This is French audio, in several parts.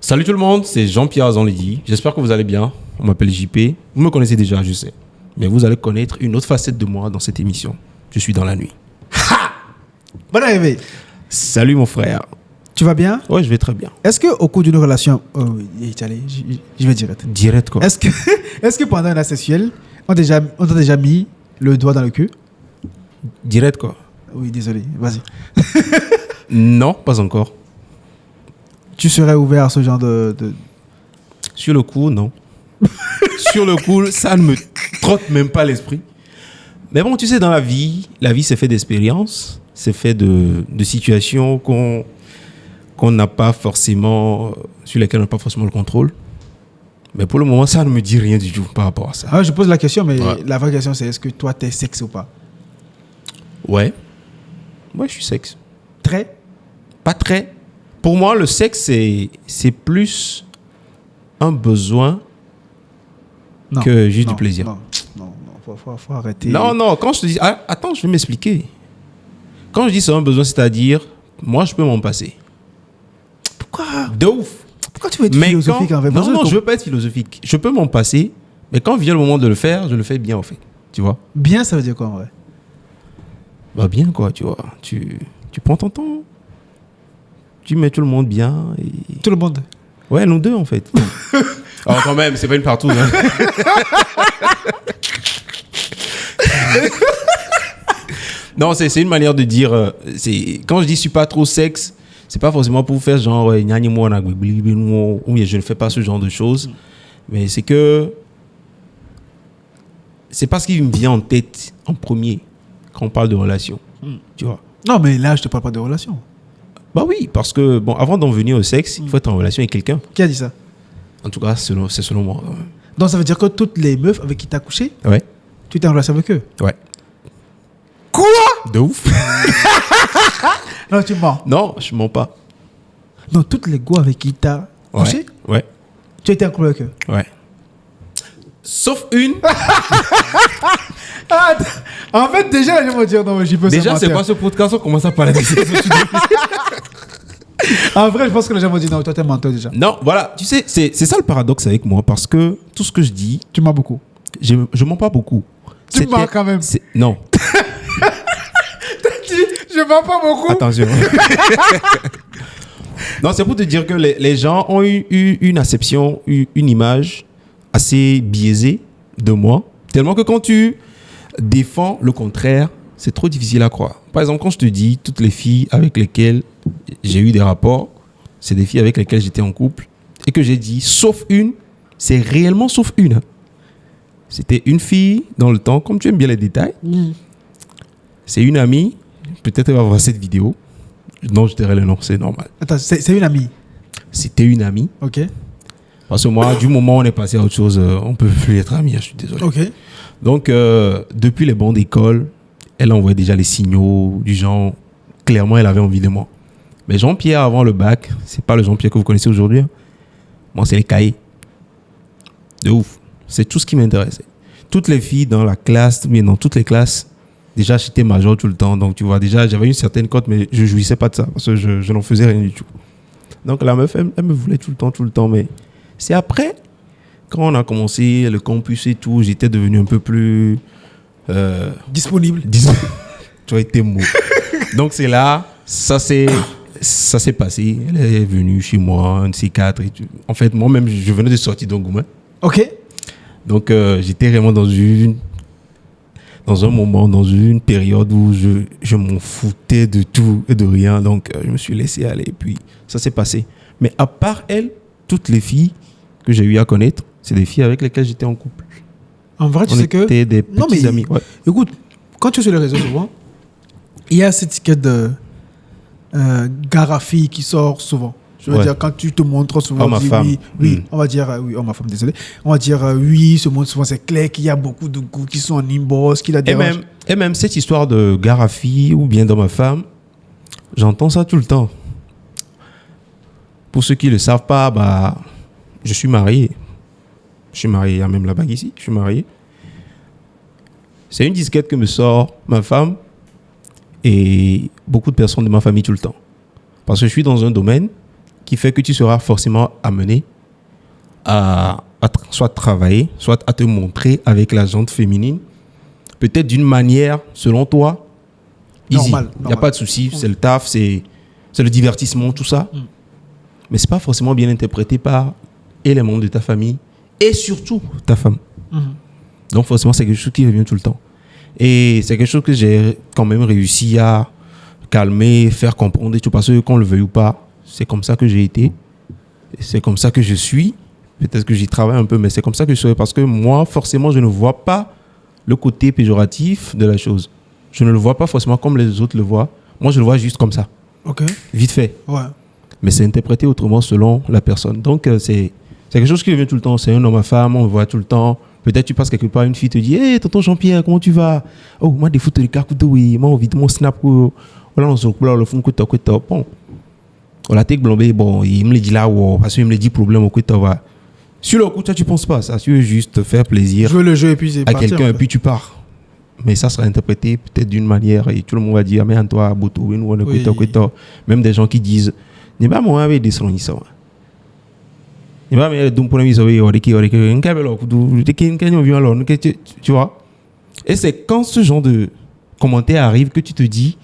Salut tout le monde, c'est Jean-Pierre Azanlidi. J'espère que vous allez bien. On m'appelle JP. Vous me connaissez déjà, je sais. Mais vous allez connaître une autre facette de moi dans cette émission. Je suis dans la nuit. Ha! Bonne arrivée. Salut mon frère. Tu vas bien? Ouais, je vais très bien. Est-ce qu'au cours d'une relation... Oh, allez, je vais direct. Direct quoi. Est-ce que pendant un acte sexuel, on t'a déjà mis le doigt dans le cul? Direct quoi. Oui, désolé, vas-y. Non, pas encore. Tu serais ouvert à ce genre de... Sur le coup, non. Sur le coup, ça ne me trotte même pas l'esprit. Mais bon, tu sais, dans la vie c'est fait d'expériences, c'est fait de situations qu'on n'a pas forcément, sur lesquelles on n'a pas forcément le contrôle. Mais pour le moment, ça ne me dit rien du tout par rapport à ça. Ah, je pose la question, mais ouais. La vraie question, c'est est-ce que toi, t'es sexe ou pas? Ouais. Ouais, je suis sexe. Très? Pas très. Pour moi, le sexe, c'est plus un besoin que juste du plaisir. Non, faut arrêter. Non, quand je te dis... Ah, attends, je vais m'expliquer. Quand je dis c'est un besoin, c'est-à-dire, moi, je peux m'en passer. Pourquoi? De ouf. Pourquoi tu veux être philosophique en fait? Non, je veux pas être philosophique. Je peux m'en passer, mais quand vient le moment de le faire, je le fais bien, en fait. Tu vois? Bien, ça veut dire quoi, en vrai? Bah, bien, quoi, tu vois. Tu prends ton temps. Tu mets tout le monde bien. Et... Tout le monde? Ouais, nous deux, en fait. Alors, quand même, c'est pas une partouze. Hein. Non, c'est une manière de dire... quand je dis je suis pas trop sexe, c'est pas forcément pour faire genre... ou bien je ne fais pas ce genre de choses. Mais c'est que... C'est pas ce qui me vient en tête en premier quand on parle de relation. Tu vois? Non, mais là, je te parle pas de relation. Bah oui, parce que, bon, avant d'en venir au sexe, il faut être en relation avec quelqu'un. Qui a dit ça? En tout cas, c'est selon moi. Donc, ça veut dire que toutes les meufs avec qui tu as couché, Ouais. tu étais en relation avec eux? Ouais. Quoi? De ouf. Non, tu mens. Non, je mens pas. Donc, toutes les gars avec qui tu as couché, Ouais. tu étais en couple avec eux? Ouais. Sauf une. Ah, en fait, déjà, les gens vont dire non, mais j'y peux. Déjà, c'est quoi ce podcast? On commence à parler de ça. En vrai, je pense que les gens vont dire non, toi, t'es menteur déjà. Non, voilà. Tu sais, c'est ça le paradoxe avec moi, parce que tout ce que je dis, Tu mens beaucoup. je mens pas beaucoup. Tu mens quand même. Non. T'as dit, je mens pas beaucoup. Attention. Non, c'est pour te dire que les gens ont eu une acception, une image assez biaisée de moi. Tellement que quand tu défends le contraire, c'est trop difficile à croire. Par exemple, quand je te dis toutes les filles avec lesquelles j'ai eu des rapports, c'est des filles avec lesquelles j'étais en couple, et que j'ai dit sauf une, c'est réellement sauf une. C'était une fille dans le temps, comme tu aimes bien les détails. C'est une amie, peut-être elle va voir cette vidéo. Non, je dirais le nom, c'est normal. Attends, c'est une amie. C'était une amie. Ok. Parce que moi, du moment où on est passé à autre chose, on ne peut plus être amis, je suis désolé. Ok. Donc, depuis les bancs d'école, elle envoyait déjà les signaux du genre, clairement, elle avait envie de moi. Mais Jean-Pierre, avant le bac, c'est pas le Jean-Pierre que vous connaissez aujourd'hui. Hein. Moi, c'est les cahiers. De ouf. C'est tout ce qui m'intéressait. Toutes les filles dans la classe, mais dans toutes les classes, déjà, j'étais major tout le temps. Donc, tu vois, déjà, j'avais une certaine cote, mais je jouissais pas de ça parce que je n'en faisais rien du tout. Donc, la meuf, elle me voulait tout le temps. Mais c'est après, quand on a commencé le campus et tout, j'étais devenu un peu plus... Disponible. Tu as été mou. Donc, c'est là, ça s'est passé. Elle est venue chez moi, un de ces quatre. Et tout. En fait, moi-même, je venais de sortir d'Angouma. Ok. Donc, j'étais vraiment dans un moment, dans une période où je m'en foutais de tout et de rien. Donc, je me suis laissé aller. Et puis, ça s'est passé. Mais à part elle, toutes les filles que j'ai eu à connaître, c'est des filles avec lesquelles j'étais en couple. En vrai, tu on sais que... était des petits amis. Ouais. Écoute, quand tu es sur les réseaux souvent, il y a cette étiquette de gars-fille qui sort souvent. Je veux dire, quand tu te montres souvent, homme à femme. Oui, on va dire, oui, homme à femme, désolé. On va dire, oui, se montre souvent, c'est clair qu'il y a beaucoup de goûts qui sont en inbox, qui la dérangent. Et même cette histoire de gars à fille ou bien d'homme à femme, j'entends ça tout le temps. Pour ceux qui ne le savent pas, bah, je suis marié. Je suis marié, il y a même la bague ici, je suis marié. C'est une disquette que me sort ma femme et beaucoup de personnes de ma famille tout le temps. Parce que je suis dans un domaine qui fait que tu seras forcément amené soit travailler, soit à te montrer avec la gente féminine, peut-être d'une manière, selon toi, easy. Normal. Il n'y a pas de souci, c'est le taf, c'est le divertissement, tout ça. Mais ce n'est pas forcément bien interprété par et les membres de ta famille et surtout ta femme. Donc forcément, c'est quelque chose qui revient tout le temps. Et c'est quelque chose que j'ai quand même réussi à calmer, faire comprendre et tout, parce que qu'on le veuille ou pas, c'est comme ça que j'ai été, et c'est comme ça que je suis. Peut-être que j'y travaille un peu, mais c'est comme ça que je serai, parce que moi, forcément, je ne vois pas le côté péjoratif de la chose. Je ne le vois pas forcément comme les autres le voient. Moi, je le vois juste comme ça. Ok. Vite fait. Ouais. Mais c'est interprété autrement selon la personne. Donc, c'est quelque chose qui revient tout le temps. C'est un homme à femme, on le voit tout le temps. Peut-être tu passes quelque part, une fille te dit « Hey, tonton Jean-Pierre, comment tu vas ?»« Oh, moi, des photos de Kakuto, oui. Moi, on vit mon snap. Voilà, on se retrouve le fond, quoi, bon. On l'a blambé, bon, il me le dit là, parce qu'il me le dit problème, quoi, va. Sur le coup, toi, tu penses pas ça. Tu veux juste faire plaisir jouer le jeu et puis c'est à parti, quelqu'un en et fait. puis tu pars. Mais ça sera interprété peut-être d'une manière et tout le monde va dire « Mais en toi, Boto, Oui. même des gens qui disent « N'est pas moi, avec des sons, ça. Tu vois. Et c'est quand ce genre de commentaire arrive que tu te dis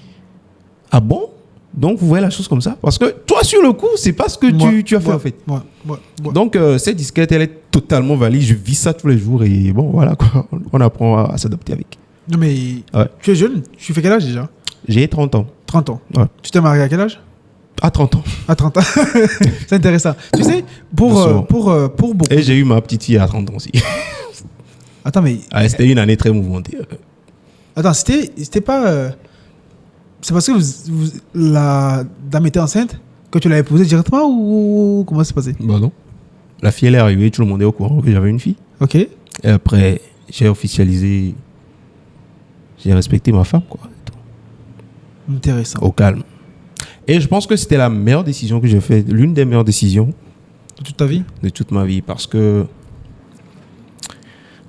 ah bon, donc vous voyez la chose comme ça, parce que toi sur le coup c'est pas ce que tu as fait en fait. Donc cette disquette elle est totalement valide, je vis ça tous les jours et bon voilà quoi, on apprend à s'adapter avec. Non mais tu es jeune, tu fais quel âge déjà? J'ai 30 ans. 30 ans. Ouais. Tu t'es marié à quel âge? À 30 ans. À 30 ans. C'est intéressant. Tu sais, pour beaucoup. Et j'ai eu ma petite fille à 30 ans aussi. Attends, mais. C'était une année très mouvementée. Attends, c'était pas. C'est parce que la dame était enceinte que tu l'as épousée directement ou comment ça s'est passé? Bah non. La fille elle est arrivée, tout le monde est au courant que j'avais une fille. Ok. Et après, j'ai officialisé. J'ai respecté ma femme, quoi. Intéressant. Au calme. Et je pense que c'était la meilleure décision que j'ai faite, l'une des meilleures décisions De toute ta vie? De toute ma vie, parce que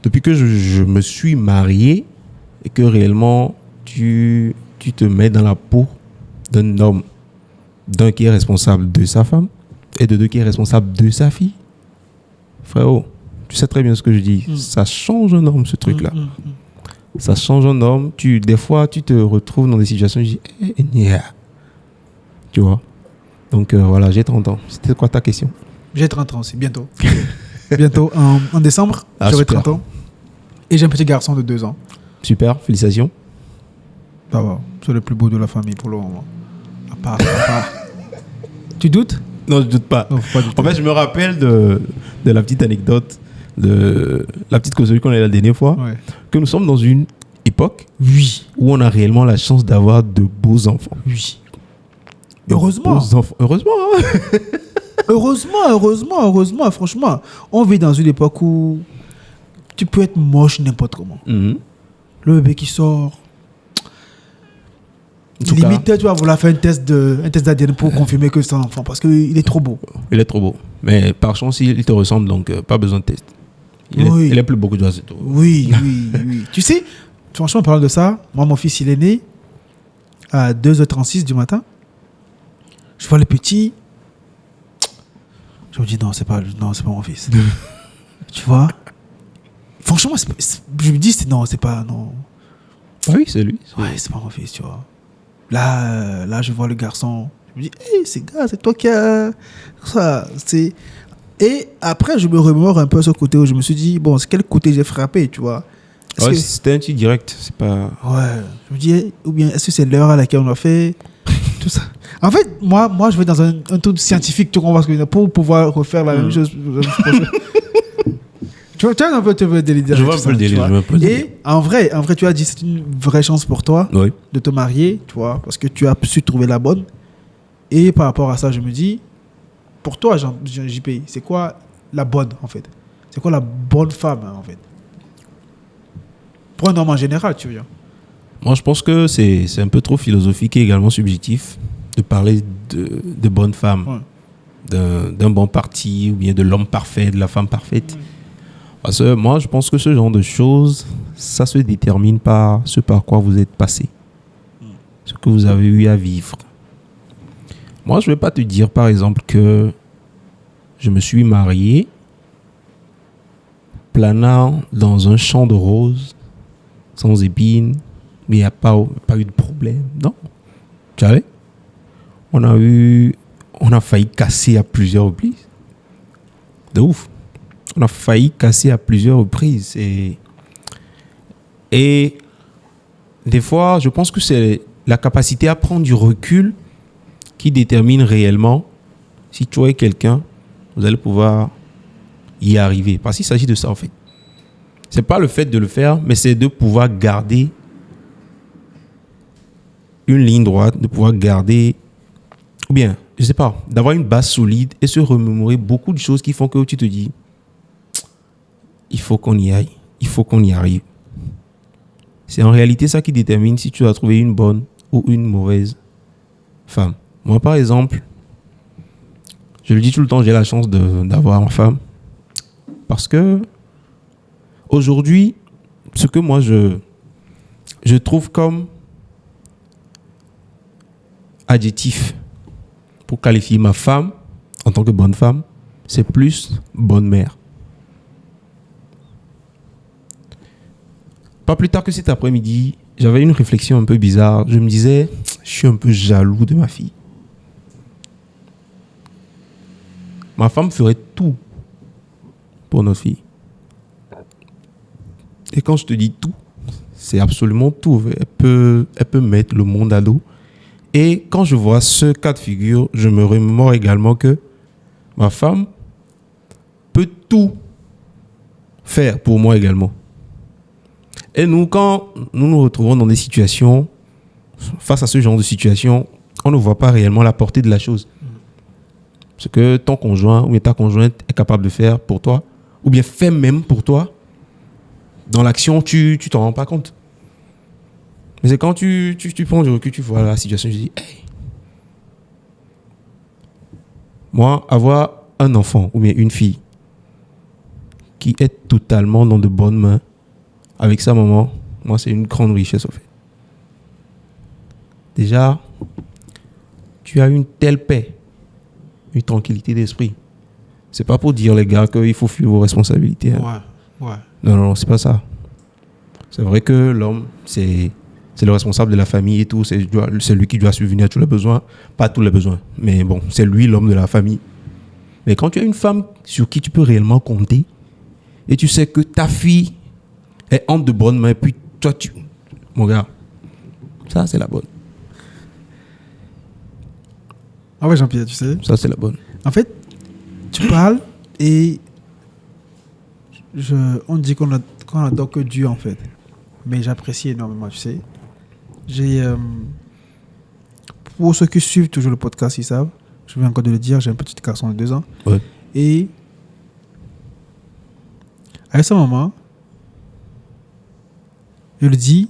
depuis que je me suis marié et que réellement tu te mets dans la peau d'un homme, d'un qui est responsable de sa femme et de deux qui est responsable de sa fille, frérot, tu sais très bien ce que je dis, ça change un homme ce truc-là. Ça change un homme. Des fois, tu te retrouves dans des situations où tu dis, tu vois. Donc voilà, j'ai 30 ans. C'était quoi ta question? J'ai 30 ans aussi, bientôt. Bientôt, en décembre, j'aurai super. 30 ans. Et j'ai un petit garçon de 2 ans. Super, félicitations. Ça va, c'est le plus beau de la famille pour le moment. À part. Tu doutes? Non, je doute pas. Non, faut pas douter. En fait, je me rappelle de la petite anecdote, de la petite causerie qu'on a eu la dernière fois, Ouais. que nous sommes dans une époque Oui. où on a réellement la chance d'avoir de beaux enfants. Oui. De Heureusement. beaux enfants. Heureusement, hein. Heureusement, franchement. On vit dans une époque où tu peux être moche n'importe comment. Mhm. Le bébé qui sort. En tout Limite, cas, tu vas vouloir faire un test d'ADN pour confirmer que c'est un enfant parce qu'il est trop beau. il est trop beau. Mais par chance, il te ressemble, donc pas besoin de test. Oui. Il est plus beau que toi, c'est tout. Oui. Tu sais, franchement, en parlant de ça, moi, mon fils, il est né à 2h36 du matin. Je vois le petit. Je me dis, non, c'est pas mon fils. Tu vois? Franchement, je me dis, non. Ah oui, c'est lui. Ouais, c'est pas mon fils, tu vois. Là, je vois le garçon. Je me dis, hey, c'est toi qui as ça. Et après, je me remémore un peu ce côté où je me suis dit, bon, c'est quel côté j'ai frappé, tu vois. Ouais, c'était un petit direct, c'est pas... Ouais, je me dis, hey, ou bien est-ce que c'est l'heure à laquelle on a fait tout ça. En fait, moi je vais dans un truc scientifique, tu comprends ce que je veux dire, pour pouvoir refaire la même chose. Tu vois un peu le délire. Je vois un peu le délire. Et en vrai, tu as dit, c'est une vraie chance pour toi Oui. de te marier, tu vois, parce que tu as su trouver la bonne. Et par rapport à ça, je me dis, pour toi, JP, c'est quoi la bonne, en fait? C'est quoi la bonne femme, en fait? Pour un homme en général, tu veux dire? Moi, je pense que c'est un peu trop philosophique et également subjectif de parler de bonne femme, d'un bon parti, ou bien de l'homme parfait, de la femme parfaite. Parce que moi, je pense que ce genre de choses, ça se détermine par ce par quoi vous êtes passé, ce que vous avez eu à vivre. Moi, je ne vais pas te dire, par exemple, que je me suis marié planant dans un champ de roses, sans épines, mais il n'y a pas eu de problème. Non. Tu savais? On a failli casser à plusieurs reprises. De ouf. On a failli casser à plusieurs reprises. Et des fois, je pense que c'est la capacité à prendre du recul qui détermine réellement si tu es quelqu'un, vous allez pouvoir y arriver. Parce qu'il s'agit de ça, en fait. C'est pas le fait de le faire, mais c'est de pouvoir garder une ligne droite, de pouvoir garder, ou bien, je sais pas, d'avoir une base solide et se remémorer beaucoup de choses qui font que tu te dis, il faut qu'on y aille, il faut qu'on y arrive. C'est en réalité ça qui détermine si tu vas trouver une bonne ou une mauvaise femme. Moi, par exemple, je le dis tout le temps, j'ai la chance d'avoir une femme. Parce que aujourd'hui, ce que moi je trouve comme adjectif pour qualifier ma femme en tant que bonne femme, c'est plus bonne mère. Pas plus tard que cet après-midi, j'avais une réflexion un peu bizarre. Je me disais, je suis un peu jaloux de ma fille. Ma femme ferait tout pour notre fille. Et quand je te dis tout, c'est absolument tout. Elle peut mettre le monde à dos. Et quand je vois ce cas de figure, je me remémore également que ma femme peut tout faire pour moi également. Et nous, quand nous nous retrouvons dans des situations, face à ce genre de situation, on ne voit pas réellement la portée de la chose. Ce que ton conjoint ou ta conjointe est capable de faire pour toi, ou bien fait même pour toi, dans l'action, tu t'en rends pas compte. Mais c'est quand tu prends du recul, tu vois la situation, tu dis, hey. Moi, avoir un enfant ou bien une fille qui est totalement dans de bonnes mains avec sa maman, moi, c'est une grande richesse, au fait. Déjà, tu as une telle paix, une tranquillité d'esprit. C'est pas pour dire, les gars, qu'il faut fuir vos responsabilités. Hein. Ouais. Non, c'est pas ça. C'est vrai que l'homme, c'est le responsable de la famille et tout. C'est lui qui doit subvenir à tous les besoins. Pas tous les besoins, mais bon, c'est lui l'homme de la famille. Mais quand tu as une femme sur qui tu peux réellement compter, et tu sais que ta fille est entre de bonnes mains, et puis toi, mon gars, ça, c'est la bonne. Ah ouais, Jean-Pierre, tu sais. Ça, c'est la bonne. En fait, tu parles et on dit qu'on adore que Dieu, en fait. Mais j'apprécie énormément, tu sais. Pour ceux qui suivent toujours le podcast, ils savent. Je viens encore de le dire, j'ai un petit garçon de 2 ans. Ouais. Et avec sa maman, je le dis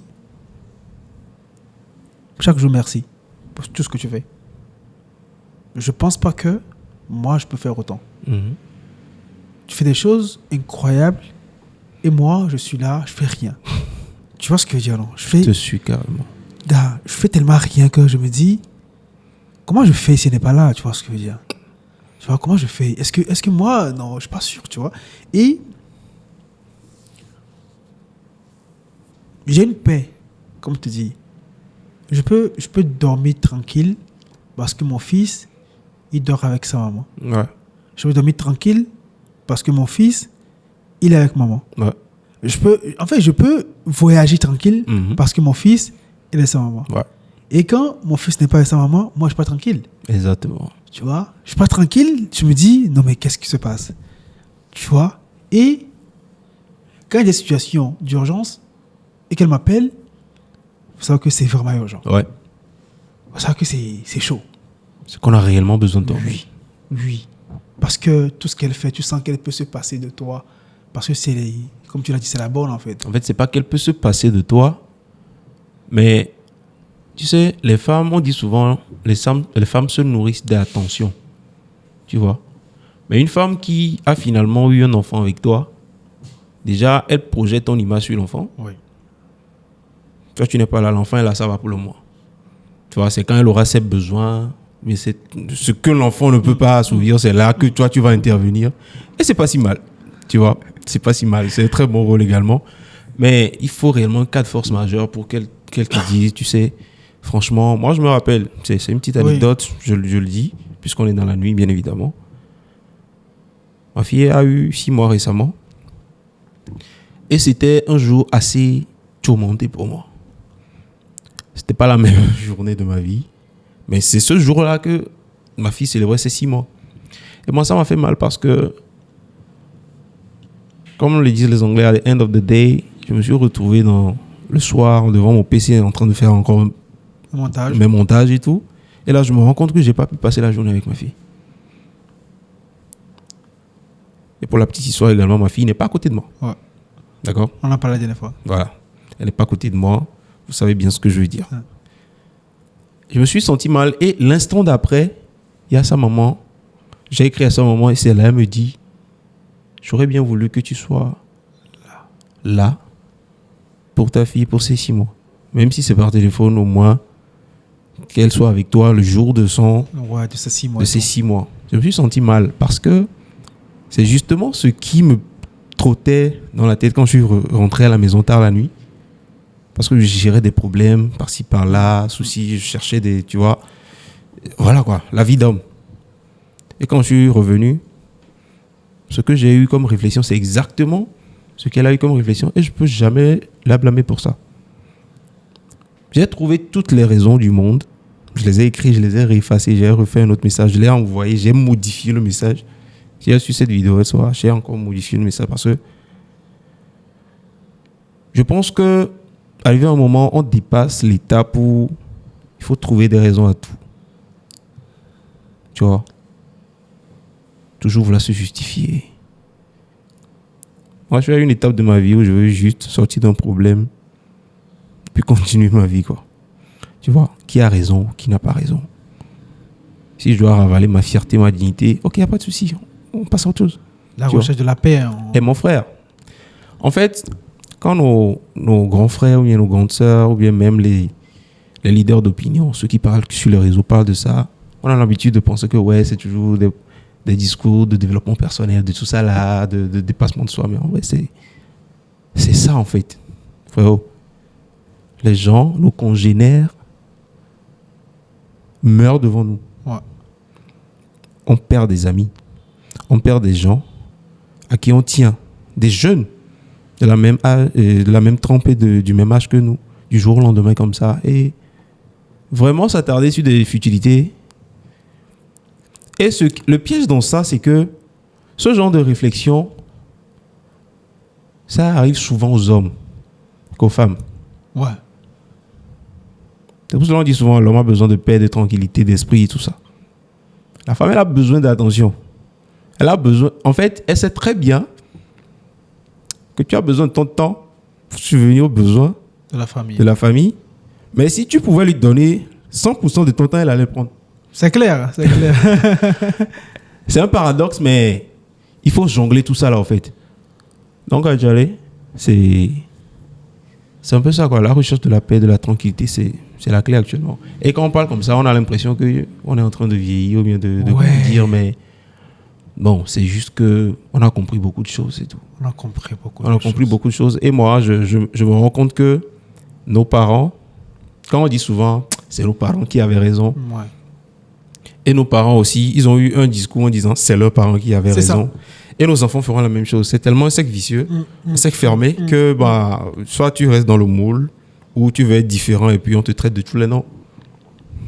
chaque jour merci pour tout ce que tu fais. Je pense pas que moi je peux faire autant. Mm-hmm. Tu fais des choses incroyables et moi je suis là, je fais rien. Tu vois ce que je veux dire, non? Je te suis carrément. Je fais tellement rien que je me dis comment je fais si elle n'est pas là, tu vois ce que je veux dire? Tu vois comment je fais? Est-ce que moi, non, je suis pas sûr, tu vois? Et j'ai une paix, comme je te dis. Je peux dormir tranquille parce que mon fils, il dort avec sa maman. Ouais. Je peux dormir tranquille parce que mon fils, il est avec maman. Ouais. Je peux voyager tranquille parce que mon fils, il est avec sa maman. Ouais. Et quand mon fils n'est pas avec sa maman, moi, je suis pas tranquille. Exactement. Tu vois? Je suis pas tranquille. Je me dis, non, mais qu'est-ce qui se passe? Tu vois? Et quand il y a des situations d'urgence et qu'elle m'appelle, il faut savoir que c'est vraiment urgent. Ouais. Il faut savoir que c'est chaud. C'est qu'on a réellement besoin de toi. Oui. Parce que tout ce qu'elle fait, tu sens qu'elle peut se passer de toi. Parce que comme tu l'as dit, c'est la bonne, en fait. En fait, c'est pas qu'elle peut se passer de toi, mais tu sais, les femmes, on dit souvent, les femmes se nourrissent d'attention. Tu vois? Mais une femme qui a finalement eu un enfant avec toi, déjà, elle projette ton image sur l'enfant. Oui. Toi, tu n'es pas là, l'enfant est là, ça va pour le mois. Tu vois, c'est quand elle aura ses besoins, mais c'est ce que l'enfant ne peut pas assouvir, c'est là que toi, tu vas intervenir. Et c'est pas si mal, tu vois. C'est pas si mal. C'est un très bon rôle également. Mais il faut réellement un cas de force majeure pour quelqu'un qui dise, tu sais, franchement, moi, je me rappelle, c'est une petite anecdote, je le dis, puisqu'on est dans la nuit, bien évidemment. Ma fille a eu 6 mois récemment. Et c'était un jour assez tourmenté pour moi. C'était pas la même journée de ma vie. Mais c'est ce jour-là que ma fille célébrait ses 6 mois. Et moi, ça m'a fait mal parce que, comme le disent les Anglais, à the end of the day, je me suis retrouvé le soir devant mon PC en train de faire encore mes montages et tout. Et là, je me rends compte que j'ai pas pu passer la journée avec ma fille. Et pour la petite histoire également, ma fille n'est pas à côté de moi. Ouais. D'accord ? On en a parlé la dernière fois. Voilà. Elle n'est pas à côté de moi. Vous savez bien ce que je veux dire. Ouais. Je me suis senti mal. Et l'instant d'après, il y a sa maman. J'ai écrit à sa maman et c'est là, elle me dit, j'aurais bien voulu que tu sois là pour ta fille, pour ses 6 mois. Même si c'est par téléphone, au moins, qu'elle soit avec toi le jour de ces 6 mois. De ces 6 mois. Je me suis senti mal parce que c'est justement ce qui me trottait dans la tête quand je suis rentré à la maison tard la nuit. Parce que je gérais des problèmes par-ci, par-là, soucis, je cherchais des, tu vois. Voilà quoi, la vie d'homme. Et quand je suis revenu, ce que j'ai eu comme réflexion, c'est exactement ce qu'elle a eu comme réflexion. Et je ne peux jamais la blâmer pour ça. J'ai trouvé toutes les raisons du monde. Je les ai écrits, je les ai réeffacés, j'ai refait un autre message, je l'ai envoyé, j'ai modifié le message. J'ai reçu cette vidéo ce soir, j'ai encore modifié le message parce que je pense que arrivé à un moment, on dépasse l'étape où il faut trouver des raisons à tout. Tu vois? Toujours vouloir se justifier. Moi, je suis à une étape de ma vie où je veux juste sortir d'un problème puis continuer ma vie, quoi. Tu vois? Qui a raison, qui n'a pas raison. Si je dois ravaler ma fierté, ma dignité, ok, il n'y a pas de souci. On passe à autre chose. La recherche de la paix. Et mon frère, en fait, quand nos grands frères ou bien nos grandes sœurs ou bien même les leaders d'opinion, ceux qui parlent sur les réseaux parlent de ça, on a l'habitude de penser que ouais, c'est toujours des discours de développement personnel, de tout ça là, de dépassement de soi. Mais en vrai, c'est ça en fait. Frérot, les gens, nos congénères, meurent devant nous. Ouais. On perd des amis, on perd des gens à qui on tient, des jeunes de la même âge, de la même trempe et du même âge que nous, du jour au lendemain comme ça. Et vraiment s'attarder sur des futilités. Et le piège dans ça, c'est que ce genre de réflexion, ça arrive souvent aux hommes qu'aux femmes. Ouais. C'est pour ça qu'on dit souvent l'homme a besoin de paix, de tranquillité, d'esprit, tout ça. La femme, elle a besoin d'attention. Elle a besoin... En fait, elle sait très bien que tu as besoin de ton temps pour subvenir aux besoins de la famille. Mais si tu pouvais lui donner 100% de ton temps, elle allait prendre. C'est clair, c'est clair. C'est un paradoxe, mais il faut jongler tout ça là, en fait. Donc, à Djalé, c'est un peu ça, quoi. La recherche de la paix, de la tranquillité, c'est la clé actuellement. Et quand on parle comme ça, on a l'impression qu'on est en train de vieillir ou bien de dire, mais bon, c'est juste qu'on a compris beaucoup de choses, c'est tout. On a compris beaucoup de choses. Et moi, je me rends compte que nos parents, quand on dit souvent, c'est nos parents qui avaient raison. Ouais. Et nos parents aussi, ils ont eu un discours en disant, c'est leurs parents qui avaient raison. Ça. Et nos enfants feront la même chose. C'est tellement un cercle vicieux, un cercle fermé, que soit tu restes dans le moule, ou tu veux être différent et puis on te traite de tous les noms.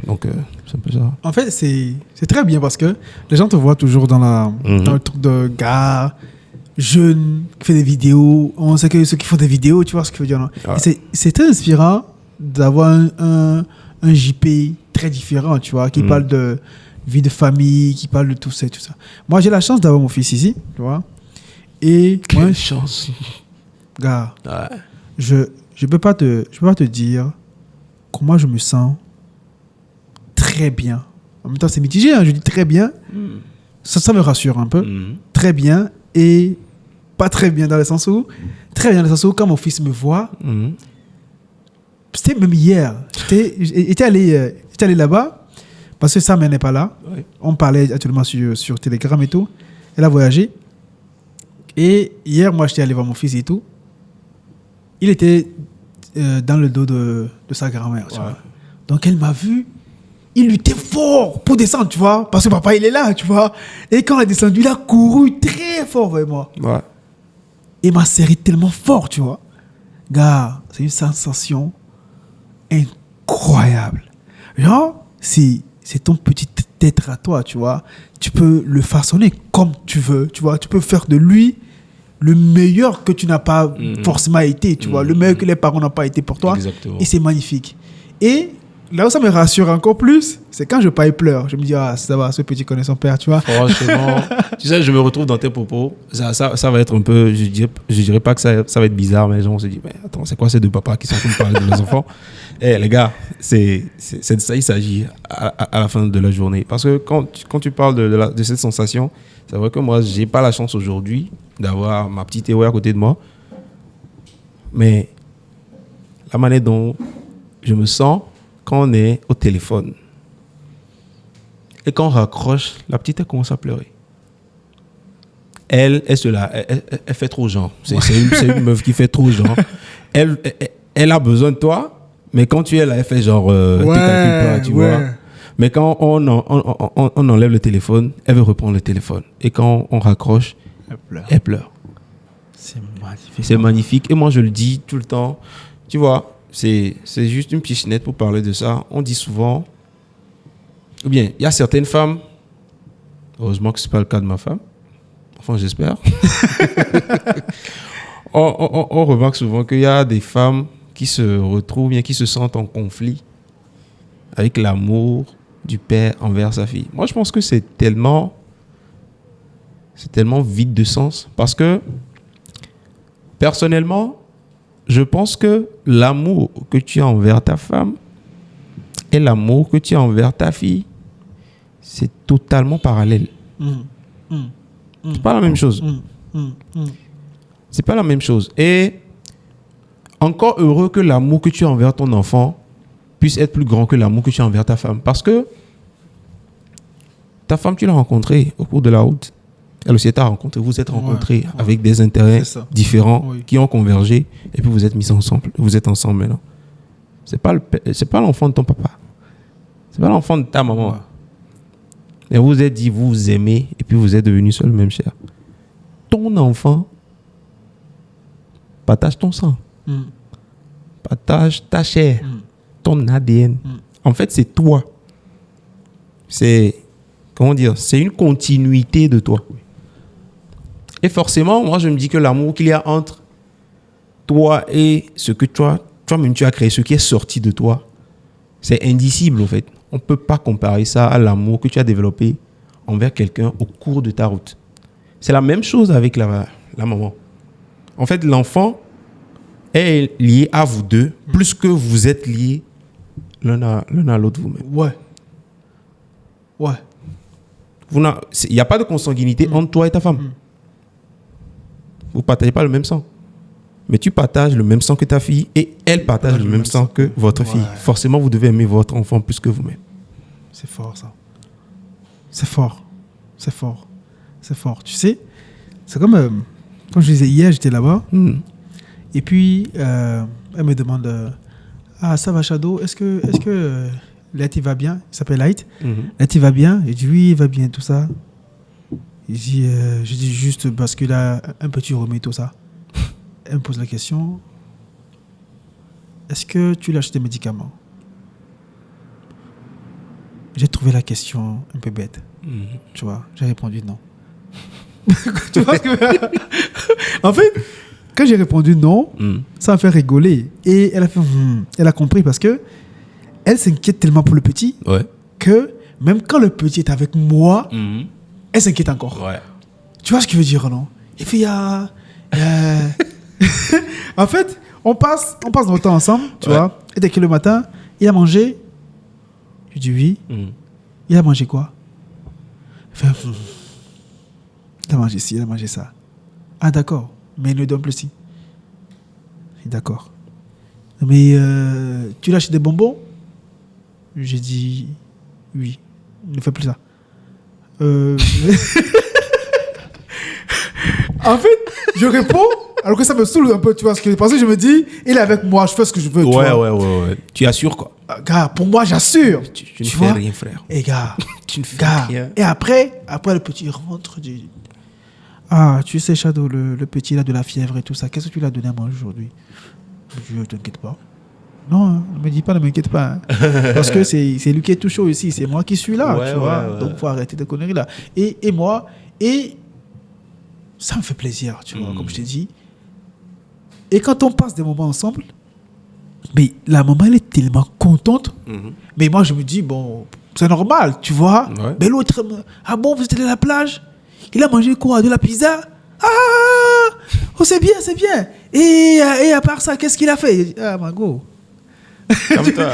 Donc, c'est un peu ça. En fait, c'est très bien parce que les gens te voient toujours dans le truc de gars, jeune, qui fait des vidéos. On sait que ceux qui font des vidéos, tu vois ce que je veux dire. Ouais. C'est très inspirant d'avoir un JP très différent, tu vois, qui parle de vie de famille, qui parle de tout ça et tout ça. Moi, j'ai la chance d'avoir mon fils ici, tu vois. Et quelle chance. Gars, ouais. Je peux pas te dire comment je me sens très bien. En même temps, c'est mitigé, hein, je dis très bien. Ça me rassure un peu. Très bien et pas très bien dans le sens où... Très bien dans le sens où quand mon fils me voit... C'était même hier. J'étais allé là-bas Parce que Sam, elle n'est pas là. Ouais. On parlait actuellement sur Telegram et tout. Elle a voyagé. Et hier, moi, j'étais allé voir mon fils et tout. Il était dans le dos de sa grand-mère. Tu vois. Donc, elle m'a vu. Il luttait fort pour descendre, tu vois. Parce que papa, il est là, tu vois. Et quand elle a descendu, il a couru très fort vers moi. Ouais. Et m'a serré tellement fort, tu vois. Gars, c'est une sensation incroyable. Genre, c'est ton petit être à toi, tu vois. Tu peux le façonner comme tu veux, tu vois. Tu peux faire de lui le meilleur que tu n'as pas forcément été, tu vois. Le meilleur que les parents n'ont pas été pour toi. Exactement. Et c'est magnifique. Et là où ça me rassure encore plus, c'est quand je pars et pleure. Je me dis, ah, ça va, ce petit connaît son père, tu vois. Franchement, tu sais, je me retrouve dans tes propos. Ça va être un peu, je dirais pas que ça va être bizarre, mais les gens se disent, mais attends, c'est quoi ces deux papas qui sont en train de parler de leurs enfants? Eh, les gars, c'est de ça il s'agit à la fin de la journée. Parce que quand tu parles de cette sensation, c'est vrai que moi, j'ai pas la chance aujourd'hui d'avoir ma petite Ewa à côté de moi. Mais la manière dont je me sens quand on est au téléphone et quand on raccroche, la petite, elle commence à pleurer. Elle fait trop genre. C'est une meuf qui fait trop genre. Elle a besoin de toi, mais quand tu es là, elle fait genre, tu calcules pas, tu vois. Mais quand on enlève le téléphone, elle veut reprendre le téléphone. Et quand on raccroche, elle pleure. C'est magnifique. C'est magnifique. Et moi, je le dis tout le temps. Tu vois, c'est juste une pichenette pour parler de ça. On dit souvent, ou bien, il y a certaines femmes, heureusement que ce n'est pas le cas de ma femme, enfin, j'espère. on remarque souvent qu'il y a des femmes qui se retrouvent, bien qui se sentent en conflit avec l'amour du père envers sa fille. Moi, je pense que c'est tellement vide de sens parce que, personnellement, je pense que l'amour que tu as envers ta femme et l'amour que tu as envers ta fille, c'est totalement parallèle. C'est pas la même chose. C'est pas la même chose. Et encore heureux que l'amour que tu as envers ton enfant puisse être plus grand que l'amour que tu as envers ta femme. Parce que ta femme, tu l'as rencontrée au cours de la route. Elle aussi t'a rencontré. Vous êtes rencontrés avec des intérêts différents qui ont convergé et puis vous êtes mis ensemble. Vous êtes ensemble maintenant. C'est pas l'enfant de ton papa. C'est pas l'enfant de ta maman. Et vous vous êtes dit, vous vous aimez et puis vous êtes devenus seul même chair. Ton enfant partage ton sang. Partage ta chair. Ton ADN. En fait, c'est toi. C'est, comment dire, c'est une continuité de toi. Et forcément, moi, je me dis que l'amour qu'il y a entre toi et ce que toi-même tu as créé, ce qui est sorti de toi, c'est indicible, en fait. On ne peut pas comparer ça à l'amour que tu as développé envers quelqu'un au cours de ta route. C'est la même chose avec la maman. En fait, l'enfant est lié à vous deux, plus que vous êtes liés l'un à l'autre vous-même. Ouais. Il n'y a pas de consanguinité entre toi et ta femme. Vous ne partagez pas le même sang. Mais tu partages le même sang que ta fille et elle partage le même sang que votre fille. Forcément, vous devez aimer votre enfant plus que vous-même. C'est fort, ça. C'est fort. C'est fort. C'est fort. Tu sais, c'est comme je disais hier, j'étais là-bas. Et puis, elle me demande ah, ça va, Shadow? Est-ce que Light, il va bien? Il s'appelle Light. Light, il va bien? Il dit oui, il va bien, tout ça. Je dis juste parce qu'il a un petit rhume et tout ça. Elle me pose la question, est-ce que tu lâches des médicaments? J'ai trouvé la question un peu bête. Tu vois, j'ai répondu non. Tu vois ce que... En fait, quand j'ai répondu non, ça m'a fait rigoler. Et elle a fait, elle a compris parce que elle s'inquiète tellement pour le petit que même quand le petit est avec moi, elle s'inquiète encore. Tu vois ce qu'il veut dire, non? Et puis, en fait, on passe notre temps ensemble, tu vois. Et dès que le matin, il a mangé. Je dis oui. Il a mangé quoi? Il fait, il a mangé ci, il a mangé ça. Ah, d'accord. Mais il ne donne plus ci. D'accord. Mais tu lâches des bonbons? J'ai dit oui. ne fais plus ça. En fait, je réponds, alors que ça me saoule un peu, tu vois, parce que je me dis, il est avec moi, je fais ce que je veux, tu vois. Ouais. Tu assures, quoi. Gars, pour moi, j'assure. Tu ne fais rien, frère. Et gars, Tu ne fais rien. Et après, le petit rentre, dit, ah, tu sais, Shadow, le petit là de la fièvre et tout ça, qu'est-ce que tu lui as donné à manger aujourd'hui? Je ne t'inquiète pas. Non, hein, ne me dis pas, ne m'inquiète pas. Hein. Parce que c'est lui qui est tout chaud ici, c'est moi qui suis là, tu vois. Ouais. Donc, il faut arrêter de conneries là. Et moi, ça me fait plaisir, tu vois, comme je t'ai dit. Et quand on passe des moments ensemble, mais la maman, elle est tellement contente. Mais moi, je me dis, bon, c'est normal, tu vois. Ouais. Mais l'autre, ah bon, vous êtes allé à la plage? Il a mangé quoi? De la pizza? Ah! Oh, c'est bien, c'est bien. Et à part ça, qu'est-ce qu'il a fait? Ah, Mago. Comme toi.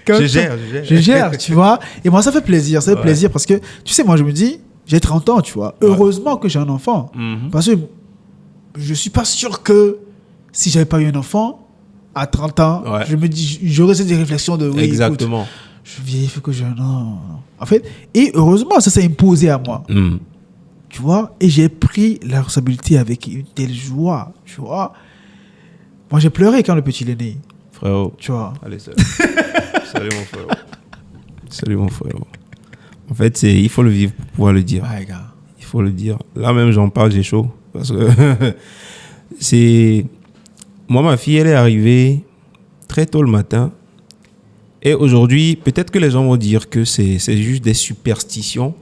Je gère, tu vois. Et moi, ça fait plaisir. Ça fait plaisir parce que, tu sais, moi, je me dis, j'ai 30 ans, tu vois. Heureusement que j'ai un enfant. Parce que je ne suis pas sûr que si je n'avais pas eu un enfant, à 30 ans, je me dis, j'aurais cette réflexion de oui, exactement. Écoute, je vieillis, il faut que je. Non. En fait, et heureusement, ça s'est imposé à moi. Tu vois, et j'ai pris la responsabilité avec une telle joie, tu vois. Moi, j'ai pleuré quand le petit est né. Frérot. Tu vois. Allez, salut. Salut, mon frérot. Salut, mon frérot. En fait, il faut le vivre pour pouvoir le dire. Ouais, gars. Il faut le dire. Là même, j'en parle, j'ai chaud. Parce que c'est... Moi, ma fille, elle est arrivée très tôt le matin. Et aujourd'hui, peut-être que les gens vont dire que c'est juste des superstitions.